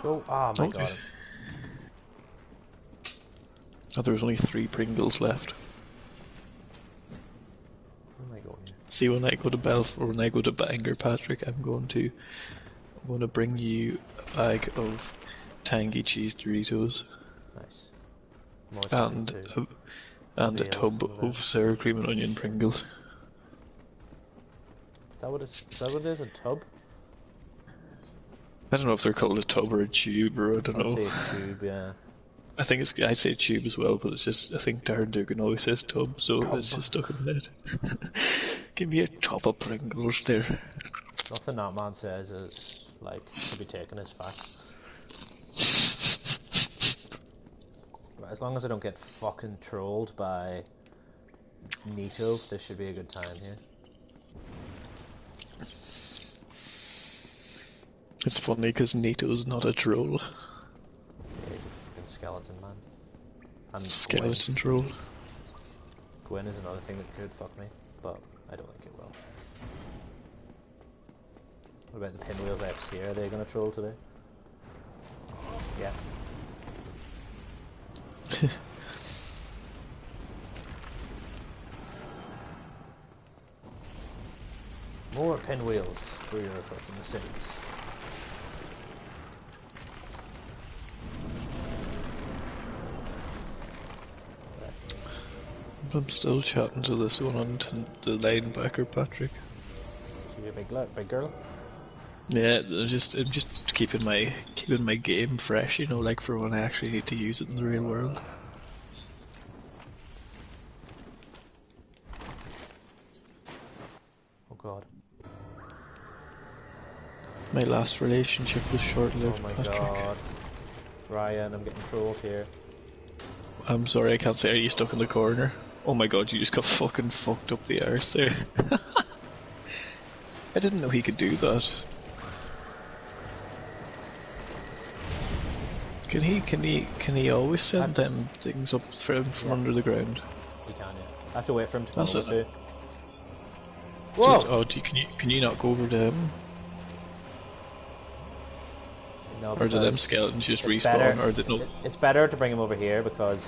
Go! Oh my god. Oh, there was only 3 Pringles left. Where am I going here? See, when I go to Belfort, when I go to Bangor, Patrick, I'm going to bring you a bag of tangy cheese Doritos. Nice. I'm always and a tub of sour cream and onion Pringles. Is that what it is? A tub? I don't know if they're called a tub or a tube, or I don't know. I'd say a tube, yeah. I'd say tube as well, but it's just, I think Darren Dugan always says tub, so it's just stuck in my head. Give me a tub of Pringles there. Nothing that man says is, like, to be taken as fact. But as long as I don't get fucking trolled by Nito, this should be a good time here. It's funny because Nito's not a troll. Yeah, he's a fucking skeleton man. And Skeleton troll. Gwen is another thing that could fuck me, but I don't think it will. What about the Pinwheels X here? Are they gonna troll today? Yeah. More pinwheels for your fucking cities. I'm still chatting to this one on the linebacker, Patrick. So you're a big girl? Yeah, I'm just keeping my game fresh, you know, like for when I actually need to use it in the real world. Oh god. My last relationship was short-lived, Oh my Patrick. god. Ryan, I'm getting trolled here. I'm sorry, I can't say. Are you stuck in the corner? Oh my god, you just got fucking fucked up the arse there. I didn't know he could do that. Can he always send them things up from under the ground? He can, yeah. I have to wait for him to come That's over it. too. Whoa! Can you not go over to him? No, Or do them skeletons just respawn? better, Or no? It's better to bring him over here because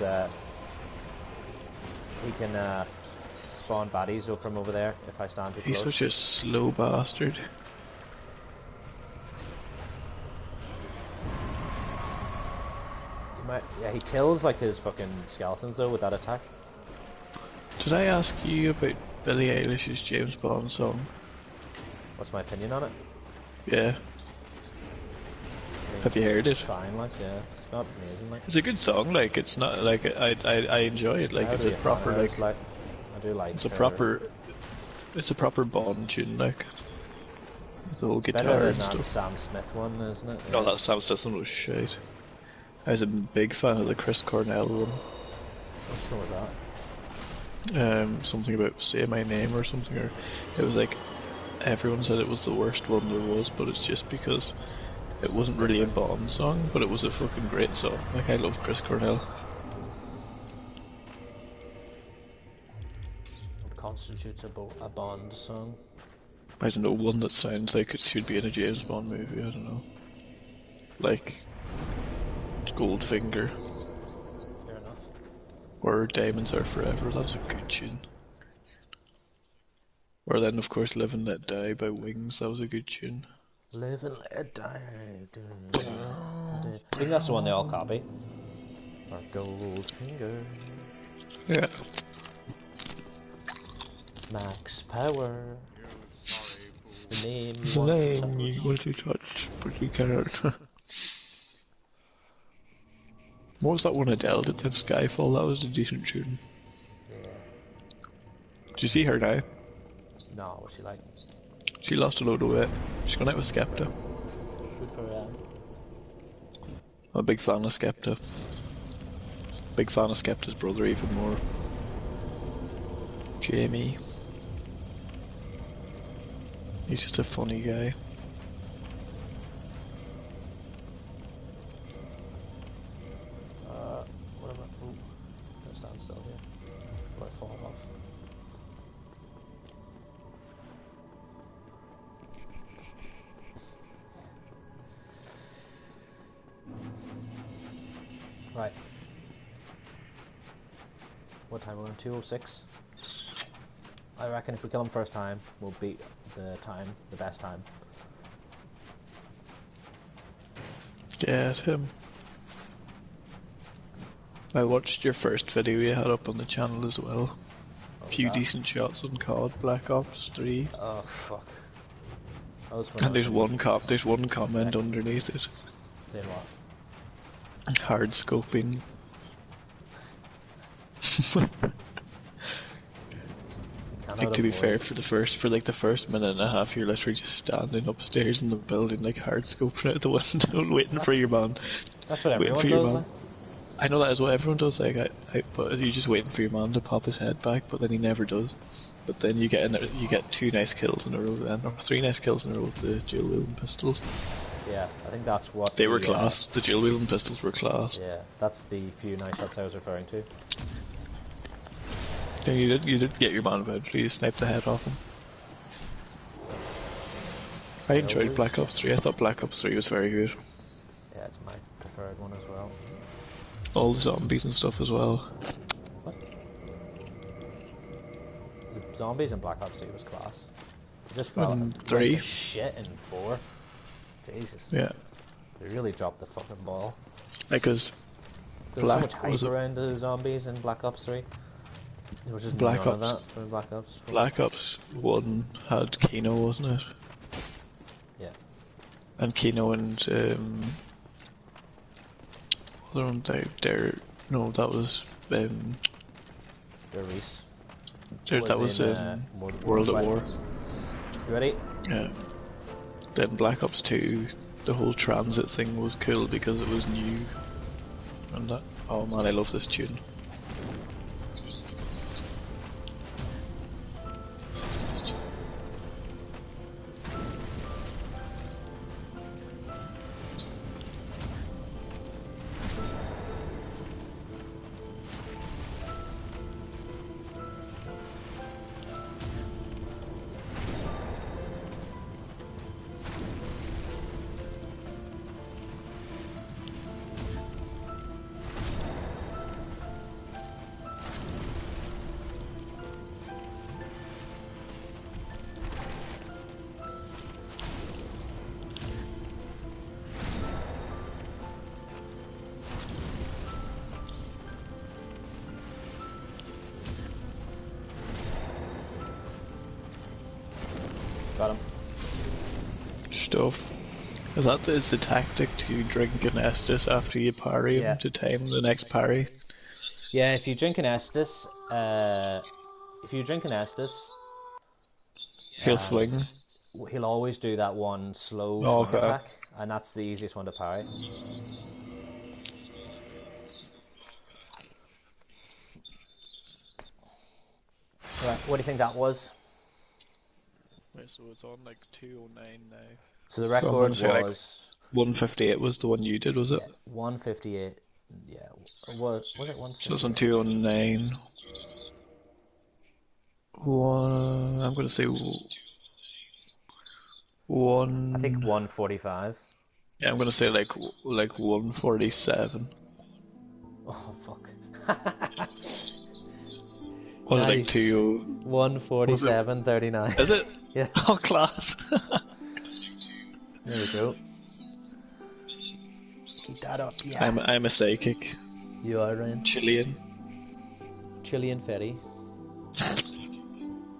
he can spawn baddies from over there if I stand too close. He's such a slow bastard. Yeah, he kills like his fucking skeletons though with that attack. Did I ask you about Billie Eilish's James Bond song? What's my opinion on it? Yeah. I mean, Have you heard it? It's fine, like, yeah. It's not amazing, like. It's a good song, like, it's not, like, I enjoy it, like, it's a proper, like, I do like it's a her. it's a proper Bond tune, like, with the whole Better guitar than and that stuff. Sam Smith one, isn't it? Oh, that Sam Smith was shite. I was a big fan of the Chris Cornell one. Which one was that? something about say my name or something, or it was like everyone said it was the worst one there was, but it's just because it wasn't really a Bond song, but it was a fucking great song. Like I love Chris Cornell. What constitutes a Bond song? I don't know, one that sounds like it should be in a James Bond movie. I don't know, like Goldfinger. Fair enough. Or Diamonds Are Forever. That's a good tune. Or then, of course, Live and Let Die by Wings. That was a good tune. Live and let die. I think that's the one they all copy. Or Goldfinger. Yeah. Max Power. The name you The want name to you touch. want to touch, but you cannot. What was that one Adele did then? Skyfall? That was a decent tune. Yeah. Did you see her now? No, what's she like? She lost a load of weight. She's gone out with Skepta. Good for her. I'm a big fan of Skepta. Big fan of Skepta's brother even more. Jamie. He's just a funny guy. What am I? Ooh, I'm gonna stand still here. Will I fall off? Right. What time are we on? 2:06. I reckon if we kill him first time, we'll beat the best time. Get him. I watched your first video you had up on the channel as well. A few decent shots on COD Black Ops 3. Oh fuck. And there's one comment underneath it. Saying what? Hard scoping. Like to be fair, for the first minute and a half, you're literally just standing upstairs in the building, like hard scoping out the window, waiting for your man. That's what everyone waiting for your does. man. I know that is what everyone does. Like, but you're just waiting for your man to pop his head back, but then he never does. But then you get 2 nice kills in a row, then, or 3 nice kills in a row with the dual wielding pistols. Yeah, I think that's what they were class. The dual wielding pistols were class. Yeah, that's the few nice shots I was referring to. Yeah, you did get your man eventually. You sniped the head off him. I enjoyed Black Ops 3. I thought Black Ops 3 was very good. Yeah, it's my preferred one as well. All the zombies and stuff as well. What? The zombies in Black Ops 3 was class. It just felt like shit in 4. Jesus. Yeah. They really dropped the fucking ball. Because there was so much hype around the zombies in Black Ops 3. There was just none of that for Black Ops 4. Black Ops 1 had Kino, wasn't it? Yeah. And Kino and other one no, that was Reese. That was World at War. You ready? Yeah. Then Black Ops 2, the whole transit thing was cool because it was new. And that, oh man, I love this tune. Got him. Stuff. Is the tactic to drink an Estus after you parry him to time the next parry? Yeah, if you drink an Estus, he'll fling. He'll always do that one slow swing attack, and that's the easiest one to parry. Right, what do you think that was? Right, so it's on like 209 now. So the So I'm record gonna say like was 158 was the one you did, was it? 158. Yeah, was it So it's on 158? 209. I'm gonna say I think one. 145. Yeah, I'm gonna say like 147. Oh fuck. Was it like Nice. two? Was it? 147.39. Is it? Yeah, Oh, class. there we go. Keep that up, yeah. I'm a psychic. You are Ryan. Chilean. Chilean Ferry.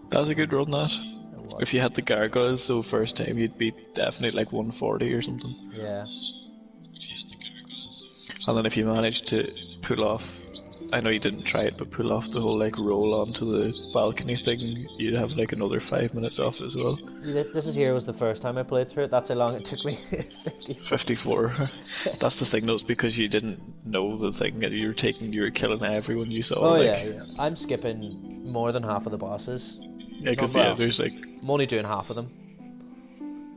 That was a good run, that. It was. If you had the gargoyles, so first time you'd be definitely like 140 or something. Yeah. And then if you managed to pull off, I know you didn't try it, but pull off the whole like roll onto the balcony thing, you'd have like another 5 minutes off as well. See, this was the first time I played through it. That's how long it took me. 54. That's the thing though, it's because you didn't know the thing that you were killing everyone you saw. Oh like, yeah. I'm skipping more than half of the bosses. Yeah, because Well, there's like I'm only doing half of them.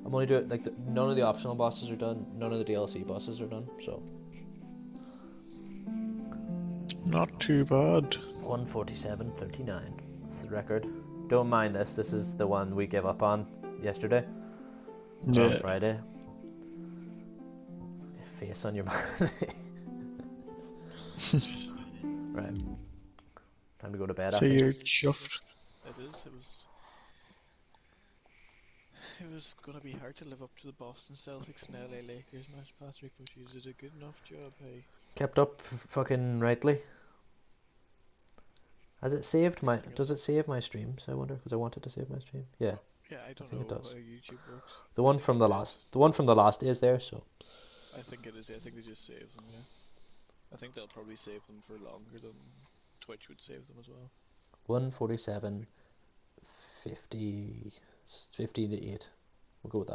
I'm only doing like none of the optional bosses are done. None of the DLC bosses are done. So not too bad. 147.39. That's the record. Don't mind this. This is the one we gave up on yesterday. Yeah. On Friday. Face on your man. Right. Time to go to bed. So you're chuffed. It is. It was gonna be hard to live up to the Boston Celtics and LA Lakers match, Patrick, but you did a good enough job, hey. Kept up fucking rightly. Has it saved my? Does it save my streams? I wonder, because I wanted to save my stream. Yeah. Yeah, I don't think it know does. how YouTube works. The one from the last day is there, so. I think it is. I think they just save them. Yeah. I think they'll probably save them for longer than Twitch would save them as well. 147.50 to 8. We'll go with that.